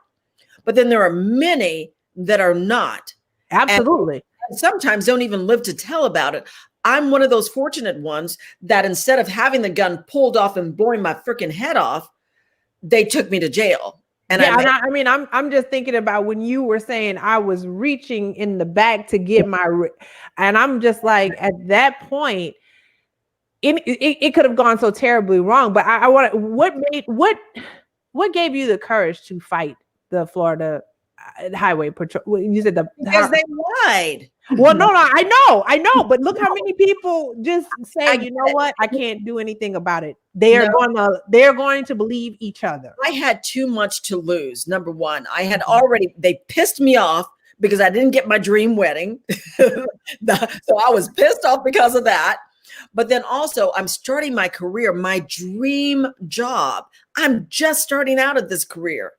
[SPEAKER 2] but then there are many that are not.
[SPEAKER 3] Absolutely.
[SPEAKER 2] And sometimes don't even live to tell about it. I'm one of those fortunate ones that instead of having the gun pulled off and blowing my freaking head off, they took me to jail. And
[SPEAKER 3] I'm just thinking about when you were saying I was reaching in the back to get and I'm just like, at that point, it could have gone so terribly wrong. But I want what gave you the courage to fight the Florida highway patrol. Well, you said
[SPEAKER 2] because they lied.
[SPEAKER 3] Well, no, I know, but look how many people just say, you know what, I can't do anything about it. They're going to believe each other.
[SPEAKER 2] I had too much to lose. Number one, I had already, they pissed me off because I didn't get my dream wedding. So I was pissed off because of that. But then also I'm starting my career, my dream job. I'm just starting out at this career.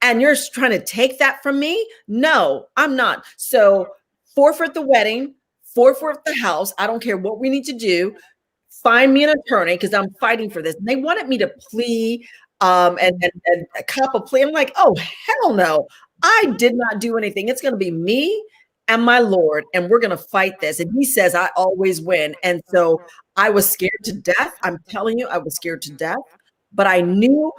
[SPEAKER 2] And you're trying to take that from me? No, I'm not. So forfeit the wedding, forfeit the house. I don't care what we need to do. Find me an attorney because I'm fighting for this. And they wanted me to plea and a cop a plea. I'm like, oh, hell no. I did not do anything. It's going to be me and my Lord, and we're going to fight this. And he says, I always win. And so I was scared to death. I'm telling you, I was scared to death. But I knew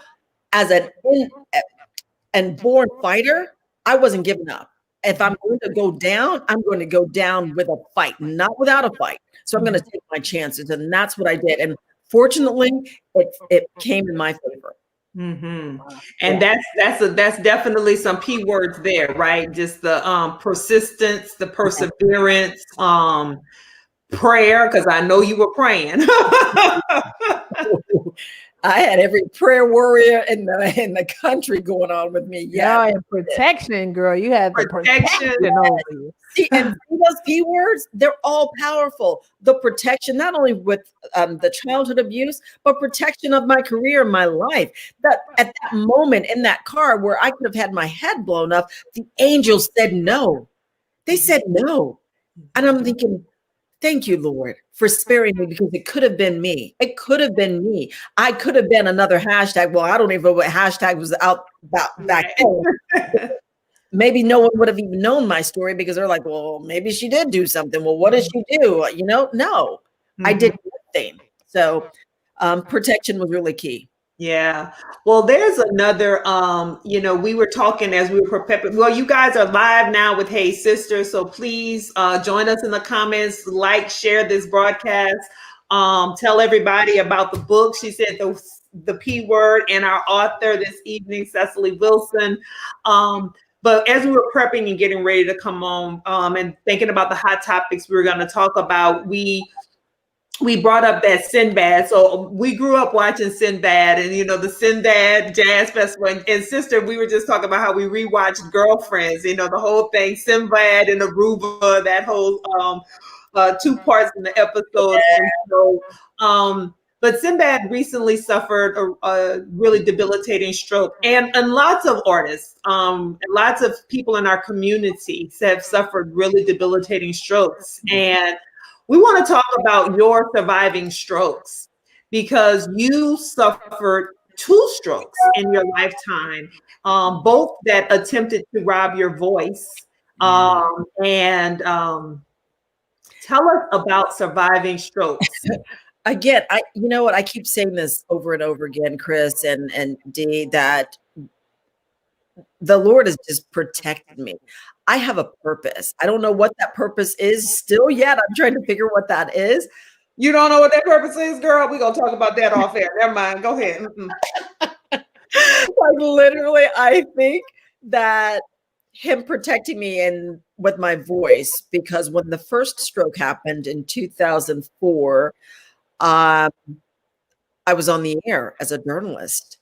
[SPEAKER 2] as an born fighter, I wasn't giving up. If I'm going to go down, I'm going to go down with a fight, not without a fight. So I'm going to take my chances. And that's what I did. And fortunately, it came in my favor.
[SPEAKER 1] Mm-hmm. And that's definitely some P words there, right? Just the persistence, the perseverance, prayer, because I know you were praying.
[SPEAKER 2] I had every prayer warrior in the country going on with me.
[SPEAKER 3] Yeah, and protection, girl. You had the protection over you.
[SPEAKER 2] See, and those P words, they're all powerful. The protection, not only with the childhood abuse, but protection of my career, my life. That at that moment in that car where I could have had my head blown up, the angels said no. They said no. And I'm thinking, thank you, Lord, for sparing me, because it could have been me. It could have been me. I could have been another hashtag. Well, I don't even know what hashtag was out about back then. Maybe no one would have even known my story because they're like, well, maybe she did do something. Well, what did she do? You know, no, I did nothing. So protection was really key.
[SPEAKER 1] Yeah. Well, there's another, we were talking as we were prepping. Well, you guys are live now with Hey Sister. So please join us in the comments, like, share this broadcast, tell everybody about the book. She said the P word, and our author this evening, Secily Wilson. But as we were prepping and getting ready to come on and thinking about the hot topics we were going to talk about, we brought up that Sinbad. So we grew up watching Sinbad and, the Sinbad Jazz Festival. And sister, we were just talking about how we rewatched Girlfriends, the whole thing, Sinbad and Aruba, that whole 2 parts in the episode. And so, but Sinbad recently suffered a really debilitating stroke, and lots of artists, lots of people in our community have suffered really debilitating strokes. And we want to talk about your surviving strokes, because you suffered 2 strokes in your lifetime, both that attempted to rob your voice. And tell us about surviving strokes.
[SPEAKER 2] Again, you know what? I keep saying this over and over again, Chris and Dee, that the Lord has just protected me. I have a purpose. I don't know what that purpose is still yet. I'm trying to figure what that is.
[SPEAKER 1] You don't know what that purpose is, girl? We're going to talk about that off air. Never mind. Go ahead.
[SPEAKER 2] Like literally, I think that him protecting me and with my voice, because when the first stroke happened in 2004, I was on the air as a journalist,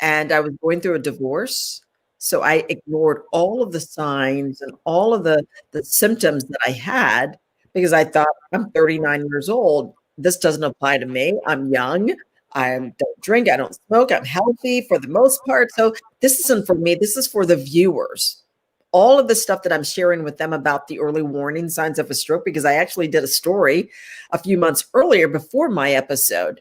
[SPEAKER 2] and I was going through a divorce. So I ignored all of the signs and all of the symptoms that I had, because I thought, I'm 39 years old. This doesn't apply to me. I'm young. I don't drink. I don't smoke. I'm healthy for the most part. So this isn't for me. This is for the viewers. All of the stuff that I'm sharing with them about the early warning signs of a stroke, because I actually did a story a few months earlier before my episode.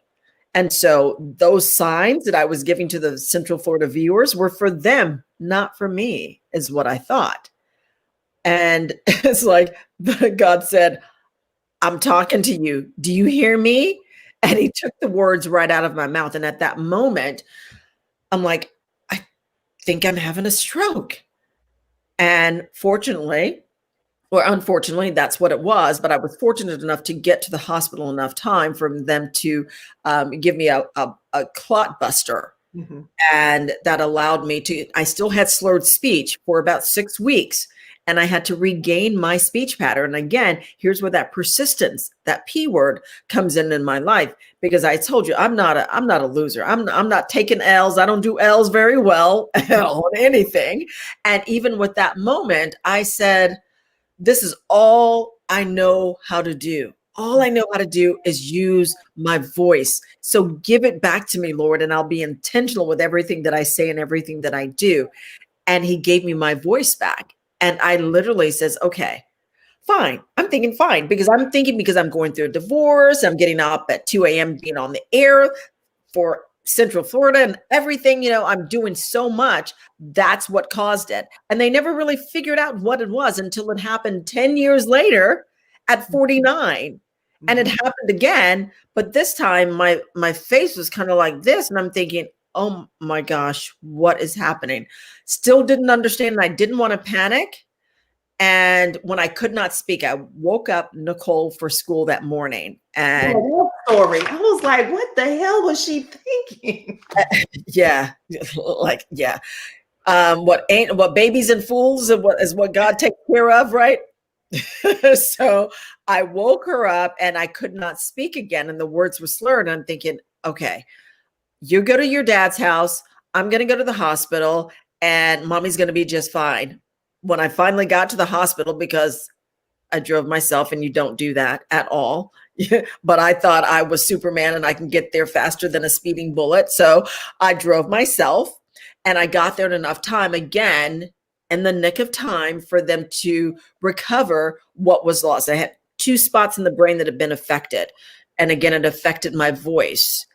[SPEAKER 2] And so those signs that I was giving to the Central Florida viewers were for them, not for me, is what I thought. And it's like God said, I'm talking to you. Do you hear me? And he took the words right out of my mouth. And at that moment, I'm like, I think I'm having a stroke. And fortunately, or unfortunately, that's what it was. But I was fortunate enough to get to the hospital enough time for them to give me a clot buster.
[SPEAKER 1] Mhm.
[SPEAKER 2] And that allowed me to, I still had slurred speech for about 6 weeks. And I had to regain my speech pattern. Again, here's where that persistence, that P word, comes in my life, because I told you I'm not a loser. I'm not taking L's. I don't do L's very well on anything. And even with that moment, I said, this is all I know how to do. All I know how to do is use my voice. So give it back to me, Lord, and I'll be intentional with everything that I say and everything that I do. And he gave me my voice back. And I literally says, okay, fine. I'm thinking fine, because I'm going through a divorce. I'm getting up at 2 a.m. being on the air for Central Florida and everything, I'm doing so much. That's what caused it. And they never really figured out what it was until it happened 10 years later at 49. And it happened again. But this time my face was kind of like this. And I'm thinking, oh my gosh, what is happening? Still didn't understand. And I didn't want to panic. And when I could not speak, I woke up Nicole for school that morning. And
[SPEAKER 1] story. I was like, what the hell was she thinking?
[SPEAKER 2] Yeah. What babies and fools is what God takes care of, right? So I woke her up and I could not speak again. And the words were slurred. And I'm thinking, okay, you go to your dad's house. I'm going to go to the hospital and mommy's going to be just fine. When I finally got to the hospital, because I drove myself, and you don't do that at all. But I thought I was Superman and I can get there faster than a speeding bullet. So I drove myself, and I got there in enough time, again, in the nick of time, for them to recover what was lost. I had 2 spots in the brain that had been affected. And again, it affected my voice.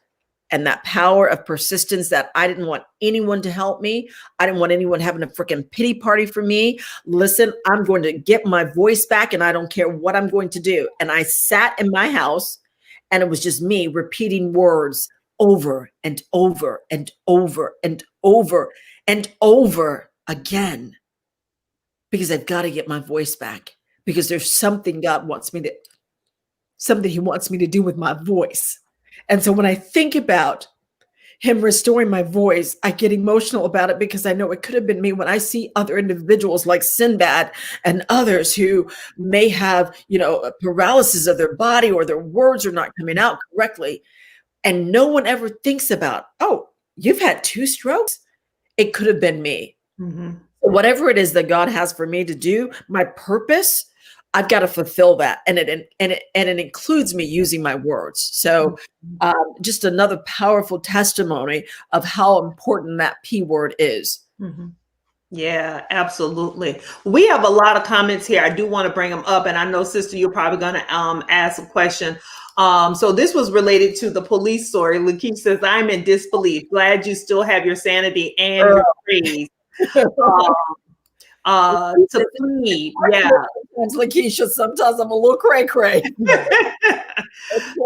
[SPEAKER 2] And that power of persistence, that I didn't want anyone to help me. I didn't want anyone having a freaking pity party for me. Listen, I'm going to get my voice back, and I don't care what I'm going to do. And I sat in my house, and it was just me repeating words over and over and over and over and over again, because I've got to get my voice back, because there's something he wants me to do with my voice. And so when I think about him restoring my voice, I get emotional about it, because I know it could have been me. When I see other individuals like Sinbad and others who may have, a paralysis of their body, or their words are not coming out correctly, and no one ever thinks about, oh, you've had 2 strokes. It could have been me. Mm-hmm. Whatever it is that God has for me to do, my purpose, I've got to fulfill that. And it includes me using my words. So just another powerful testimony of how important that P word is.
[SPEAKER 1] Mm-hmm. Yeah, absolutely. We have a lot of comments here. I do want to bring them up. And I know, sister, you're probably going to ask a question. So this was related to the police story. Lakeisha says, I'm in disbelief. Glad you still have your sanity and your praise. To plead, yeah.
[SPEAKER 2] Lakeisha, sometimes I'm a little cray-cray.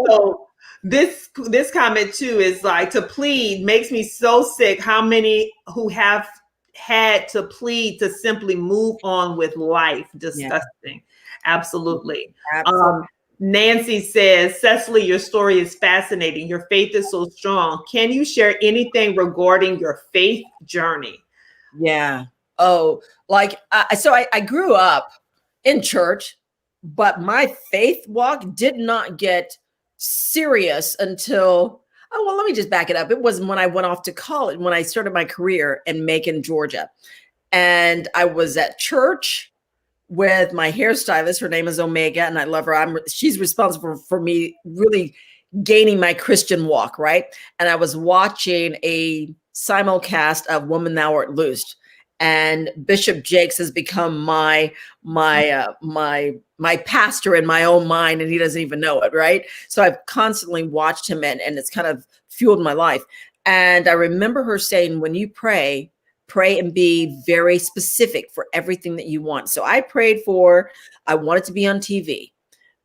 [SPEAKER 1] So this comment too is like, to plead makes me so sick. How many who have had to plead to simply move on with life? Disgusting. Yeah. Absolutely. Nancy says, Cecily, your story is fascinating. Your faith is so strong. Can you share anything regarding your faith journey?
[SPEAKER 2] Yeah. Oh, so I grew up in church, but my faith walk did not get serious until, let me just back it up. It was when I went off to college, when I started my career in Macon, Georgia. And I was at church with my hairstylist. Her name is Omega, and I love her. She's responsible for me really gaining my Christian walk, right? And I was watching a simulcast of Woman Thou Art Loosed. And Bishop Jakes has become my pastor in my own mind, and he doesn't even know it, right? So I've constantly watched him, and it's kind of fueled my life. And I remember her saying, when you pray and be very specific for everything that you want. So I prayed I wanted to be on TV.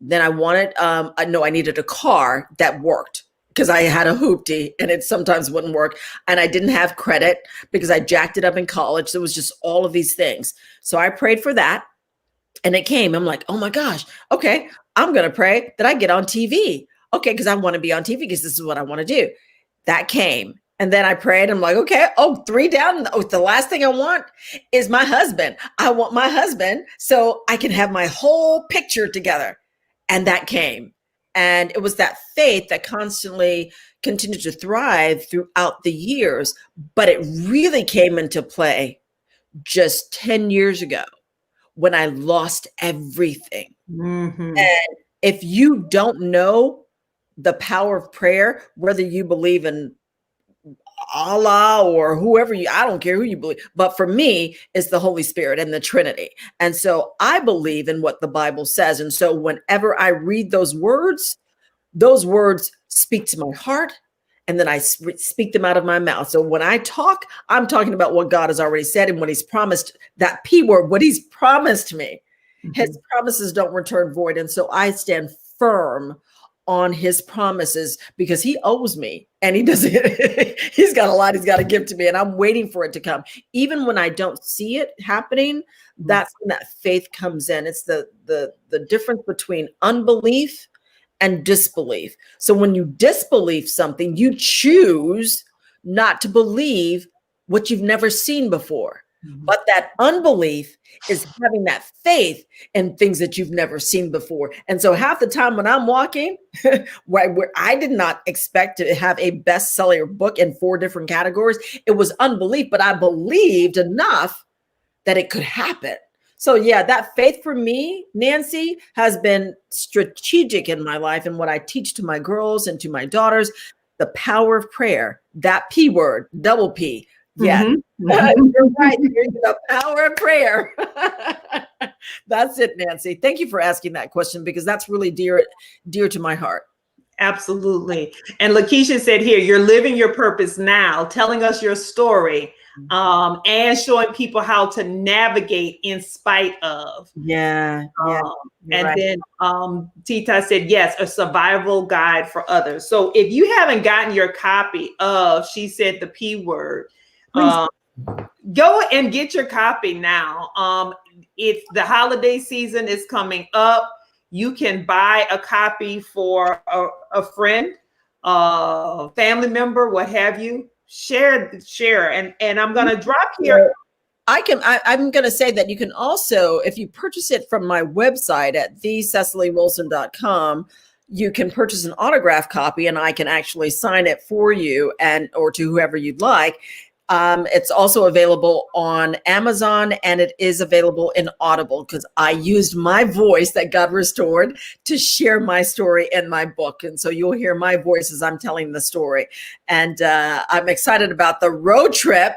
[SPEAKER 2] Then I needed a car that worked, because I had a hoopty and it sometimes wouldn't work. And I didn't have credit because I jacked it up in college. So it was just all of these things. So I prayed for that, and it came. I'm like, oh my gosh, okay, I'm going to pray that I get on TV. Okay, because I want to be on TV, because this is what I want to do. That came. And then I prayed. I'm like, okay, oh, 3 down. Oh, the last thing I want is my husband. I want my husband so I can have my whole picture together. And that came. And it was that faith that constantly continued to thrive throughout the years. But it really came into play just 10 years ago when I lost everything.
[SPEAKER 1] Mm-hmm.
[SPEAKER 2] And if you don't know the power of prayer, whether you believe in Allah or whoever I don't care who you believe, but for me, it's the Holy Spirit and the Trinity. And so I believe in what the Bible says. And so whenever I read those words speak to my heart, and then I speak them out of my mouth. So when I talk, I'm talking about what God has already said and what he's promised, that P word, what he's promised me. His promises don't return void. And so I stand firm on his promises because he owes me, and he doesn't, he's got a lot he's got to give to me, and I'm waiting for it to come. Even when I don't see it happening, that's when that faith comes in. It's the difference between unbelief and disbelief. So when you disbelieve something, you choose not to believe what you've never seen before. But that unbelief is having that faith in things that you've never seen before. And so half the time when I'm walking, where I did not expect to have a bestseller book in 4 different categories, it was unbelief, but I believed enough that it could happen. So yeah, that faith for me, Nancy, has been strategic in my life and what I teach to my girls and to my daughters, the power of prayer, that P word, double P. Yeah, you're right. The power of prayer. That's it, Nancy. Thank you for asking that question because that's really dear to my heart.
[SPEAKER 1] Absolutely. And Lakeisha said here, you're living your purpose now, telling us your story, and showing people how to navigate in spite of.
[SPEAKER 2] Yeah.
[SPEAKER 1] And right. Then Tita said, yes, a survival guide for others. So if you haven't gotten your copy of, she said the P word, go and get your copy now. If the holiday season is coming up, you can buy a copy for a friend, family member, what have you. Share. And I'm going to drop here.
[SPEAKER 2] I'm going to say that you can also, if you purchase it from my website at thesecilywilson.com, you can purchase an autograph copy and I can actually sign it for you or to whoever you'd like. It's also available on Amazon and it is available in Audible because I used my voice that God restored to share my story in my book. And so you'll hear my voice as I'm telling the story. And I'm excited about the road trip.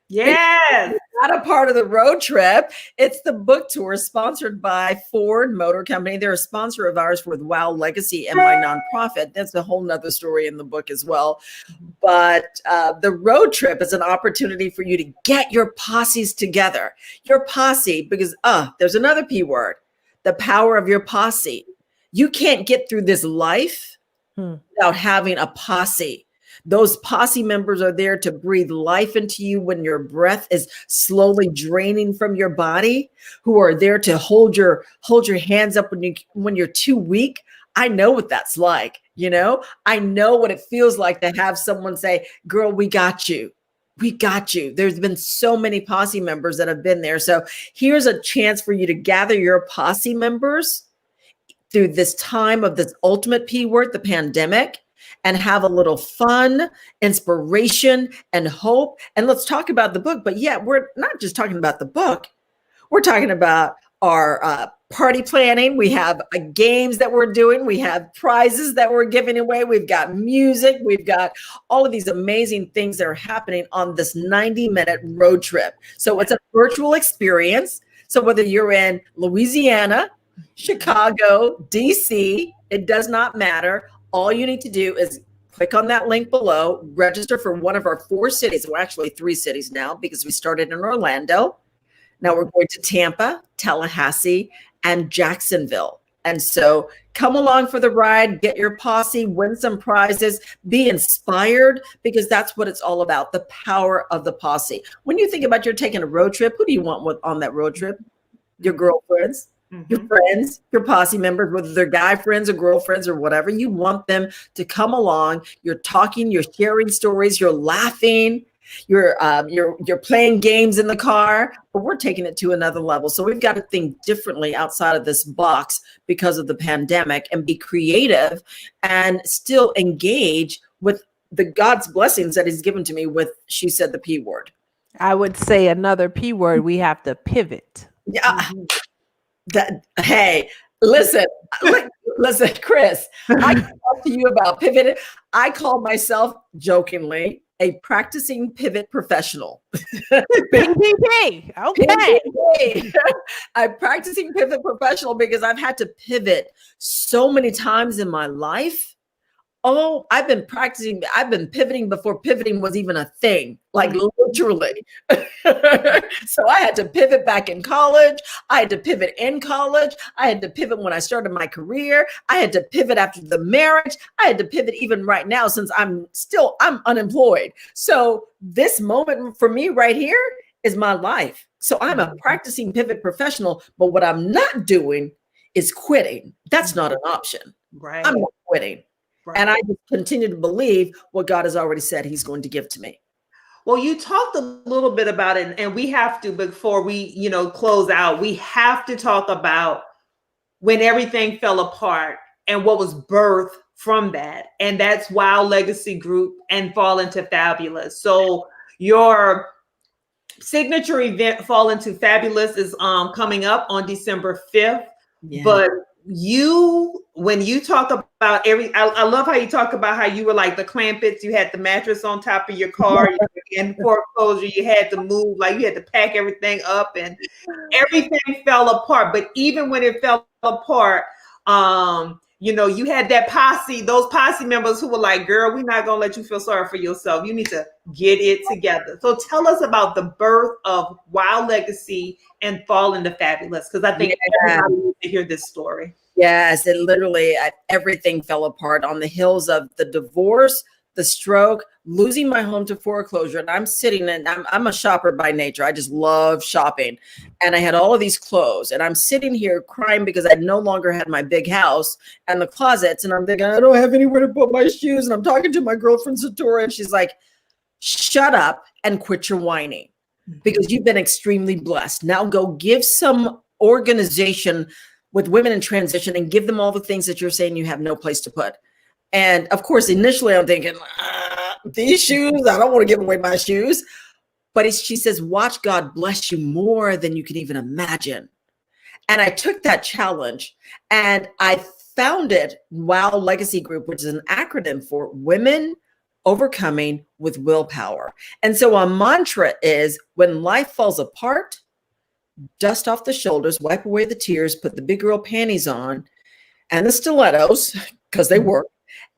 [SPEAKER 1] Yes.
[SPEAKER 2] It's not a part of the road trip. It's the book tour sponsored by Ford Motor Company. They're a sponsor of ours with Wow Legacy and my nonprofit. That's a whole nother story in the book as well. But the road trip is an opportunity for you to get your posses together. Your posse, because there's another P word, the power of your posse. You can't get through this life without having a posse. Those posse members are there to breathe life into you when your breath is slowly draining from your body, who are there to hold your hands up when you're too weak. I know what that's like. You know, I know what it feels like to have someone say, girl, we got you. We got you. There's been so many posse members that have been there. So here's a chance for you to gather your posse members through this time of this ultimate P word, the pandemic, and have a little fun, inspiration, and hope. And let's talk about the book. But yeah, we're not just talking about the book. We're talking about our party planning. We have games that we're doing. We have prizes that we're giving away. We've got music. We've got all of these amazing things that are happening on this 90-minute road trip. So it's a virtual experience. So whether you're in Louisiana, Chicago, DC, it does not matter. All you need to do is click on that link below, register for one of our 4 cities. Well, actually 3 cities now because we started in Orlando. Now we're going to Tampa, Tallahassee, and Jacksonville. And so come along for the ride, get your posse, win some prizes, be inspired because that's what it's all about, the power of the posse. When you think about you're taking a road trip, who do you want on that road trip? Your girlfriends, Your friends, your posse members, whether they're guy friends or girlfriends or whatever, you want them to come along. You're talking, you're sharing stories, you're laughing, you're playing games in the car, but we're taking it to another level. So we've got to think differently outside of this box because of the pandemic and be creative and still engage with the God's blessings that he's given to me with, she said the P word.
[SPEAKER 3] I would say another P word, we have to pivot.
[SPEAKER 2] Yeah. Hey, listen, Chris, I can talk to you about pivoting. I call myself jokingly a practicing pivot professional.
[SPEAKER 3] PPP. Okay.
[SPEAKER 2] PPP. I'm practicing pivot professional because I've had to pivot so many times in my life. Oh, I've been pivoting before pivoting was even a thing, like literally. So I had to pivot back in college. I had to pivot in college. I had to pivot when I started my career. I had to pivot after the marriage. I had to pivot even right now since I'm unemployed. So this moment for me right here is my life. So I'm a practicing pivot professional, but what I'm not doing is quitting. That's not an option.
[SPEAKER 1] Right.
[SPEAKER 2] I'm not quitting.
[SPEAKER 1] Right.
[SPEAKER 2] And I just continue to believe what God has already said he's going to give to me.
[SPEAKER 1] Well, you talked a little bit about it, and we have to, before we, close out, we have to talk about when everything fell apart and what was birthed from that. And that's Wow Legacy Group and Fall Into Fabulous. So your signature event, Fall Into Fabulous, is coming up on December 5th. Yeah. But when you talk about I love how you talk about how you were like the Clampets, you had the mattress on top of your car, in foreclosure, you had to move, like you had to pack everything up and everything fell apart. But even when it fell apart, you had that posse, those posse members who were like, girl, we're not going to let you feel sorry for yourself. You need to get it together. So tell us about the birth of Wow Legacy and Fall Into Fabulous, because I think everybody needs to hear this story.
[SPEAKER 2] Yes, it literally, everything fell apart on the heels of the divorce, the stroke, losing my home to foreclosure. And I'm sitting and I'm a shopper by nature. I just love shopping. And I had all of these clothes and I'm sitting here crying because I no longer had my big house and the closets. And I'm thinking, I don't have anywhere to put my shoes. And I'm talking to my girlfriend, Satora, and she's like, shut up and quit your whining because you've been extremely blessed. Now go give some organization with women in transition and give them all the things that you're saying you have no place to put. And of course, initially I'm thinking, these shoes, I don't want to give away my shoes. But she says, watch God bless you more than you can even imagine. And I took that challenge and I founded Wow Legacy Group, which is an acronym for Women Overcoming with Willpower. And so our mantra is, when life falls apart, dust off the shoulders, wipe away the tears, put the big girl panties on and the stilettos, because they work,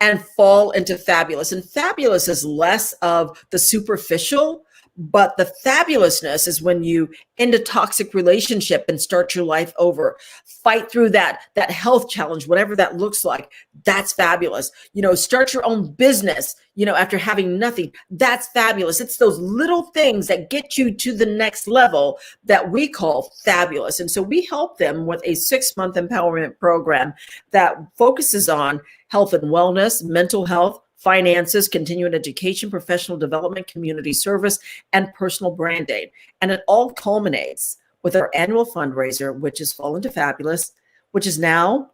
[SPEAKER 2] and fall into fabulous. And fabulous is less of the superficial, but the fabulousness is when you end a toxic relationship and start your life over, fight through that health challenge, whatever that looks like. That's fabulous. Start your own business, after having nothing. That's fabulous. It's those little things that get you to the next level that we call fabulous. And so we help them with a 6-month empowerment program that focuses on health and wellness, mental health, finances, continuing education, professional development, community service, and personal branding. And it all culminates with our annual fundraiser, which is Fall Into Fabulous, which is now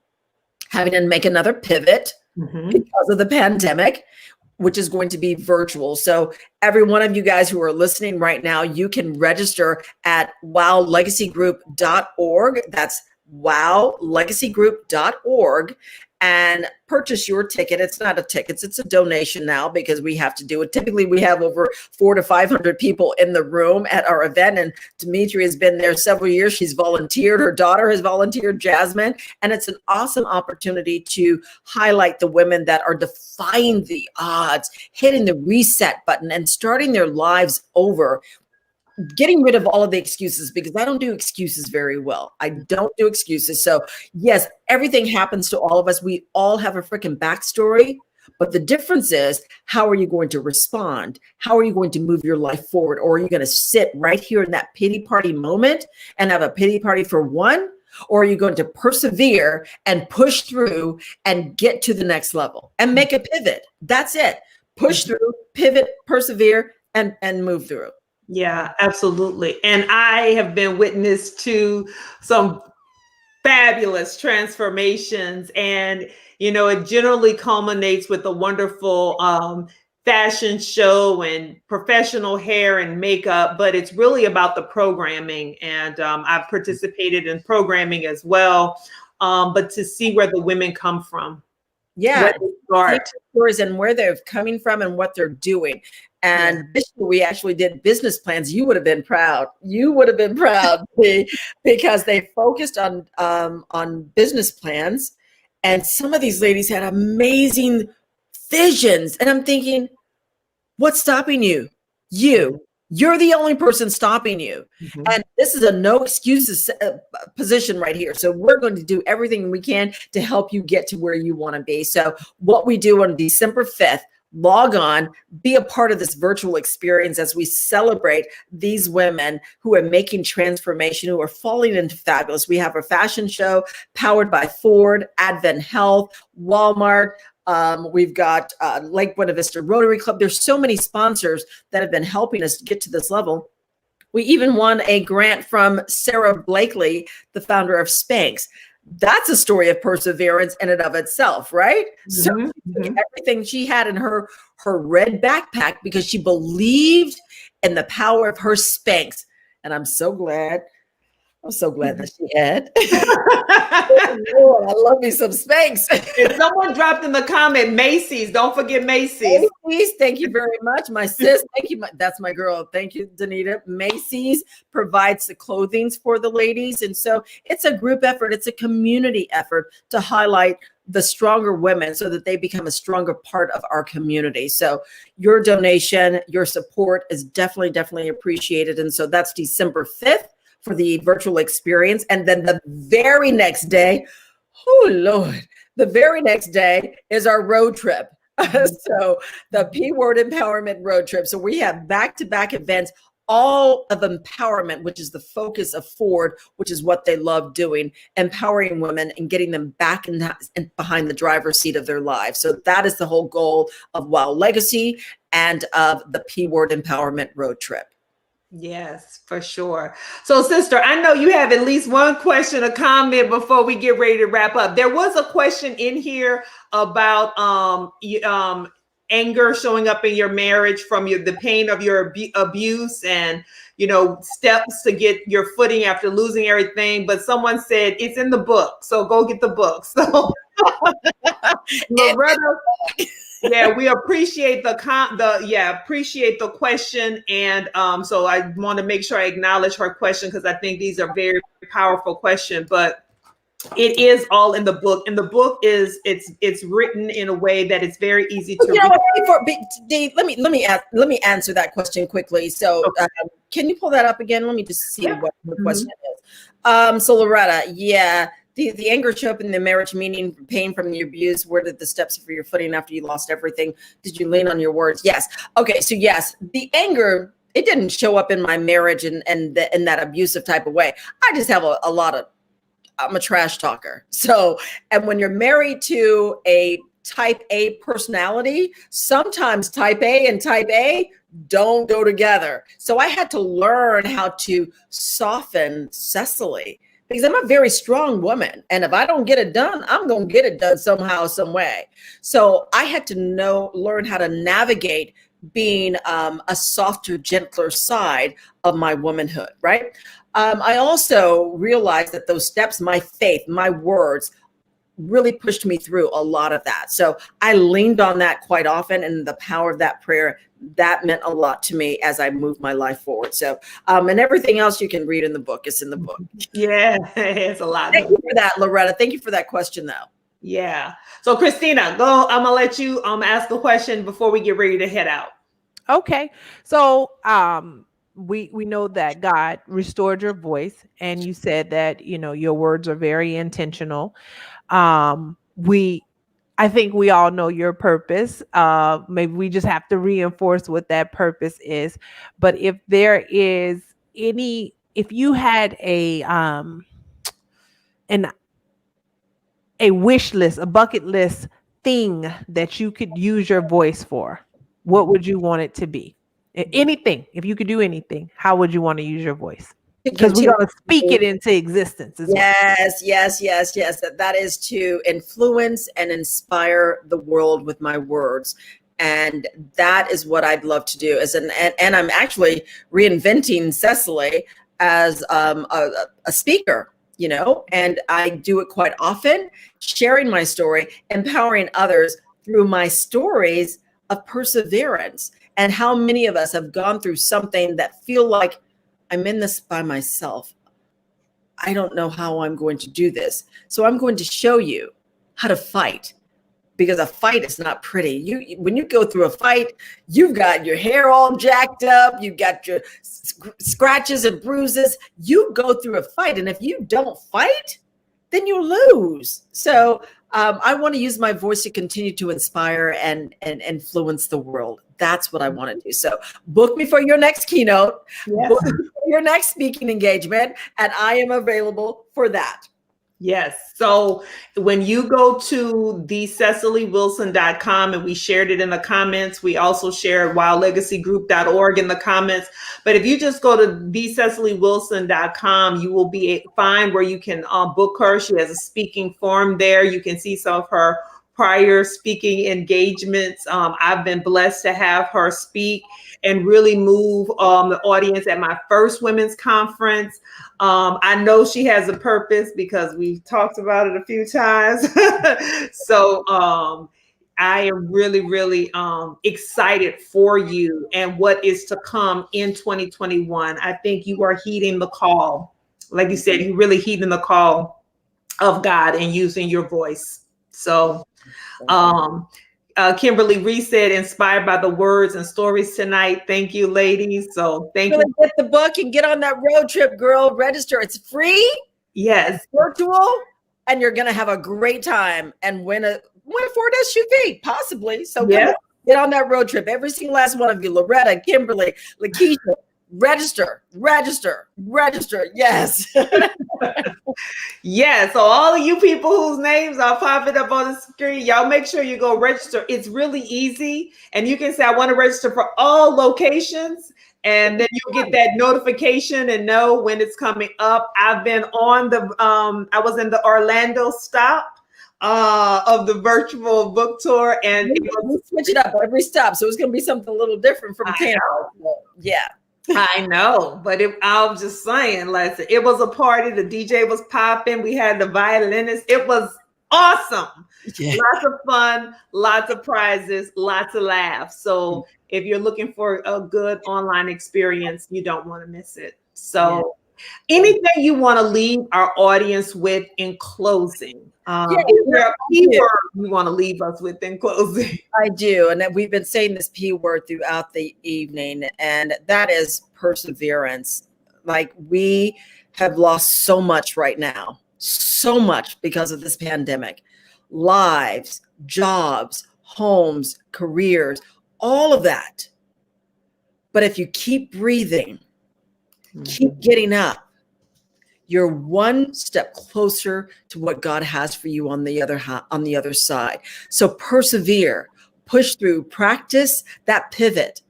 [SPEAKER 2] having to make another pivot because of the pandemic, which is going to be virtual. So every one of you guys who are listening right now, you can register at wowlegacygroup.org. That's wowlegacygroup.org. And purchase your ticket. It's not a ticket, it's a donation now because we have to do it. Typically, we have over 400 to 500 people in the room at our event. And Dimitri has been there several years. She's volunteered. Her daughter has volunteered, Jasmine. And it's an awesome opportunity to highlight the women that are defying the odds, hitting the reset button and starting their lives over. Getting rid of all of the excuses, because I don't do excuses very well. I don't do excuses. So yes, everything happens to all of us. We all have a freaking backstory, but the difference is, how are you going to respond? How are you going to move your life forward? Or are you going to sit right here in that pity party moment and have a pity party for one, Or are you going to persevere and push through and get to the next level and make a pivot? That's it. Push through, pivot, persevere, and move through.
[SPEAKER 1] Yeah, absolutely. And I have been witness to some fabulous transformations, and it generally culminates with a wonderful fashion show and professional hair and makeup, but it's really about the programming. And I've participated in programming as well, but to see where the women come from,
[SPEAKER 2] yeah, stories and where they're coming from and what they're doing. And this year we actually did business plans. You would have been proud. You would have been proud because they focused on business plans, and some of these ladies had amazing visions. And I'm thinking, what's stopping you? You're the only person stopping you. Mm-hmm. And this is a no excuses position right here. So we're going to do everything we can to help you get to where you want to be. So what we do on December 5th, log on, be a part of this virtual experience as we celebrate these women who are making transformation, who are falling into fabulous. We have a fashion show powered by Ford, Advent Health, Walmart. We've got Lake Buena Vista Rotary Club. There's so many sponsors that have been helping us get to this level. We even won a grant from Sarah Blakely, the founder of Spanx. That's a story of perseverance in and of itself, right? Mm-hmm. So everything she had in her red backpack because she believed in the power of her Spanx. And I'm so glad that she had. Oh, I love me some Spanx.
[SPEAKER 1] If someone dropped in the comment, Macy's, don't forget Macy's.
[SPEAKER 2] Macy's, thank you very much. My sis, thank you. That's my girl. Thank you, Danita. Macy's provides the clothing for the ladies. And so it's a group effort. It's a community effort to highlight the stronger women so that they become a stronger part of our community. So your donation, your support is definitely appreciated. And so that's December 5th. For the virtual experience. And then the very next day, oh Lord, the very next day is our road trip. So the P Word Empowerment Road Trip. So we have back-to-back events, all of empowerment, which is the focus of Ford, which is what they love doing, empowering women and getting them back in behind the driver's seat of their lives. So that is the whole goal of Wow Legacy and of the P Word Empowerment Road Trip.
[SPEAKER 1] Yes, for sure. So, sister, I know you have at least one question or comment before we get ready to wrap up. There was a question in here about anger showing up in your marriage from the pain of your abuse and, steps to get your footing after losing everything. But someone said it's in the book. So go get the book. So, Loretta, yeah, we appreciate appreciate the question. And so I want to make sure I acknowledge her question because I think these are very powerful questions. But it is all in the book, and the book it's written in a way that it's very easy to read.
[SPEAKER 2] Dave, let me answer that question quickly. So okay. Can you pull that up again? Let me just see what the question is. So Loretta, the anger show up in the marriage, meaning pain from the abuse. Where did the steps for your footing after you lost everything? Did you lean on your words? Yes. Okay. So yes, the anger, it didn't show up in my marriage in that abusive type of way. I just have a lot of, I'm a trash talker. So, and when you're married to a type A personality, sometimes type A and type A don't go together. So I had to learn how to soften Secily, because I'm a very strong woman. And if I don't get it done, I'm going to get it done somehow, some way. So I had to learn how to navigate being a softer, gentler side of my womanhood, right? I also realized that those steps, my faith, my words, really pushed me through a lot of that. So I leaned on that quite often, and the power of that prayer, that meant a lot to me as I moved my life forward. So, and everything else you can read in the book. It's in the book.
[SPEAKER 1] Yeah, it's a lot.
[SPEAKER 2] Thank you for that, Loretta. Thank you for that question, though.
[SPEAKER 1] Yeah. So Christina, go. I'm gonna let you ask a question before we get ready to head out.
[SPEAKER 3] Okay. So we know that God restored your voice, and you said that your words are very intentional. I think we all know your purpose. Maybe we just have to reinforce what that purpose is. But if there is if you had a wish list, a bucket list thing that you could use your voice for, what would you want it to be? Anything. If you could do anything, how would you want to use your voice? Because we're going to speak it into existence.
[SPEAKER 2] Yes. That is to influence and inspire the world with my words. And that is what I'd love to do. And I'm actually reinventing Secily as a speaker, and I do it quite often, sharing my story, empowering others through my stories of perseverance. And how many of us have gone through something that feel like I'm in this by myself. I don't know how I'm going to do this. So I'm going to show you how to fight, because a fight is not pretty. When you go through a fight, you've got your hair all jacked up. You've got your scratches and bruises. You go through a fight. And if you don't fight, then you lose. So I want to use my voice to continue to inspire and influence the world. That's what I want to do. So book me for your next keynote, book me for your next speaking engagement, and I am available for that.
[SPEAKER 1] Yes. So when you go to thececilywilson.com, and we shared it in the comments, we also shared wildlegacygroup.org in the comments. But if you just go to thececilywilson.com, you will find where you can book her. She has a speaking form there. You can see some of her prior speaking engagements. I've been blessed to have her speak and really move the audience at my first women's conference. I know she has a purpose because we've talked about it a few times. So I am really, really excited for you and what is to come in 2021. I think you are heeding the call. Like you said, you're really heeding the call of God and using your voice. So Kimberly Reese said, inspired by the words and stories tonight. Thank you, ladies. So thank you.
[SPEAKER 2] Get the book and get on that road trip, girl. Register. It's free.
[SPEAKER 1] Yes.
[SPEAKER 2] It's virtual. And you're going to have a great time and win a Ford SUV, possibly. So get on that road trip. Every single last one of you, Loretta, Kimberly, Lakeisha, register. Yes.
[SPEAKER 1] Yeah. So all of you people whose names are popping up on the screen, y'all make sure you go register. It's really easy. And you can say, I want to register for all locations. And then you'll get that notification and know when it's coming up. I've been on I was in the Orlando stop of the virtual book tour, and
[SPEAKER 2] we switch it up every stop. So it's going to be something a little different from Tampa. Yeah.
[SPEAKER 1] I know, but I'm just saying, listen, it was a party. The DJ was popping. We had the violinist. It was awesome. Yeah. Lots of fun, lots of prizes, lots of laughs. So if you're looking for a good online experience, you don't want to miss it. So anything you want to leave our audience with in closing? Is there a keyword you want to leave us with in closing?
[SPEAKER 2] I do. And we've been saying this P word throughout the evening, and that is perseverance. Like, we have lost so much right now, so much because of this pandemic. Lives, jobs, homes, careers, all of that. But if you keep breathing, keep getting up, you're one step closer to what God has for you on the other side. So persevere, push through, practice that pivot,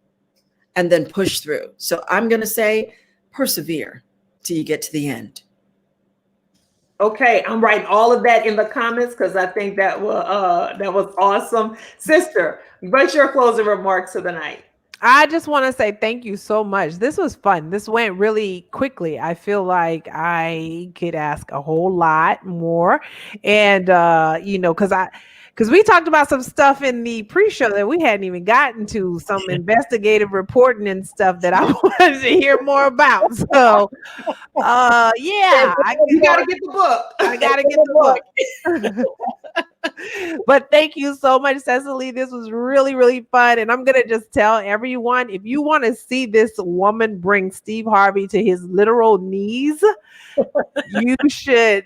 [SPEAKER 2] and then push through. So I'm going to say persevere till you get to the end.
[SPEAKER 1] Okay, I'm writing all of that in the comments because I think that was awesome. Sister, what's your closing remarks of the night?
[SPEAKER 3] I just want to say thank you so much. This was fun. This went really quickly. I feel like I could ask a whole lot more. And, because we talked about some stuff in the pre-show that we hadn't even gotten to, some investigative reporting and stuff that I wanted to hear more about. So, you got
[SPEAKER 1] to get the book.
[SPEAKER 3] I got to get the book. But thank you so much, Secily. This was really, really fun. And I'm going to just tell everyone, if you want to see this woman bring Steve Harvey to his literal knees, you should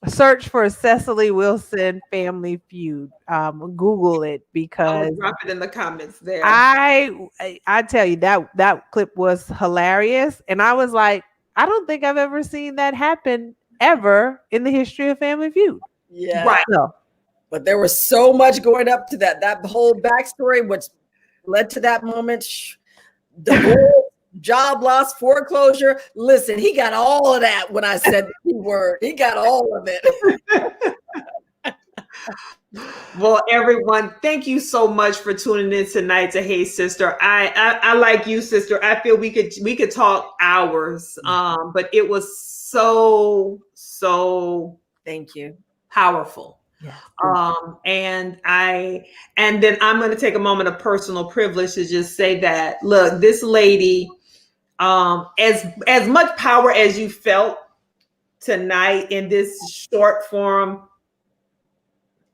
[SPEAKER 3] search for Secily Wilson Family Feud. Google it, because
[SPEAKER 1] I'll drop it in the comments there.
[SPEAKER 3] I tell you, that clip was hilarious. And I was like, I don't think I've ever seen that happen ever in the history of Family Feud.
[SPEAKER 2] Yeah.
[SPEAKER 1] Right.
[SPEAKER 3] So,
[SPEAKER 2] But there was so much going up to that. That whole backstory, which led to that moment, divorce, job loss, foreclosure. Listen, he got all of that when I said the key word. He got all of it.
[SPEAKER 1] Well, everyone, thank you so much for tuning in tonight to Hey Sister. I like you, sister. I feel we could talk hours. But it was so
[SPEAKER 2] Thank you.
[SPEAKER 1] powerful.
[SPEAKER 3] yeah.
[SPEAKER 1] And then I'm going to take a moment of personal privilege to just say that, look, this lady, as much power as you felt tonight in this short form,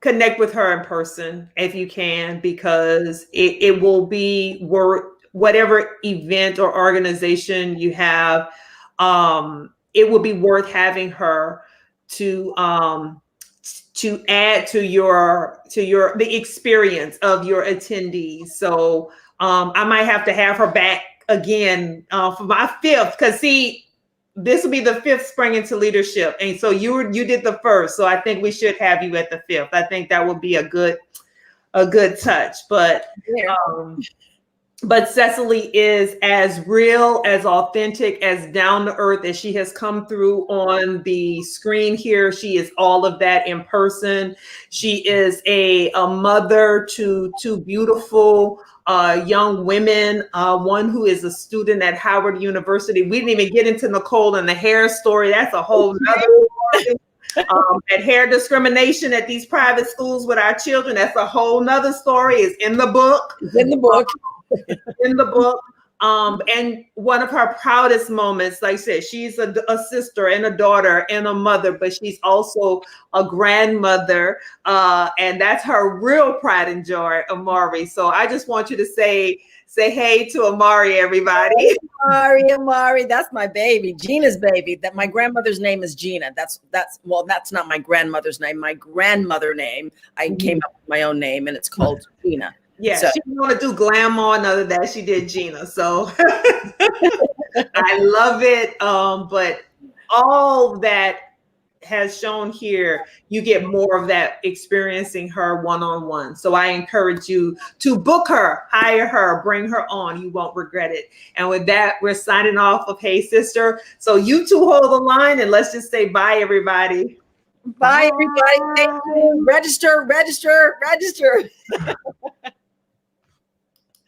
[SPEAKER 1] connect with her in person if you can, because it will be worth whatever event or organization you have. It will be worth having her to add to the experience of your attendees. So I might have to have her back again for my fifth, because see, this will be the fifth Spring into Leadership, and so you did the first. So I think we should have you at the fifth. I think that would be a good touch. But Secily is as real, as authentic, as down to earth as she has come through on the screen here. She is all of that in person. She is a mother to two beautiful young women, one who is a student at Howard University. We didn't even get into Nicole and the hair story. That's a whole nother story. And hair discrimination at these private schools with our children, that's a whole nother story. It's in the book.
[SPEAKER 2] It's in the book.
[SPEAKER 1] In the book. And one of her proudest moments, like I said, she's a sister and a daughter and a mother, but she's also a grandmother. And that's her real pride and joy, Amari. So I just want you to say hey to Amari, everybody.
[SPEAKER 2] Amari, that's my baby, Gina's baby. That my grandmother's name is Gina. That's not my grandmother's name. My grandmother name. I came up with my own name, and it's called Gina.
[SPEAKER 1] Yeah, so she didn't want to do Glamour, none of that. She did Gina. So I love it. But all that has shown here, you get more of that experiencing her one-on-one. So I encourage you to book her, hire her, bring her on. You won't regret it. And with that, we're signing off of Hey Sister. So you two hold the line, and let's just say bye, everybody.
[SPEAKER 2] Bye, everybody. Thank you. Register.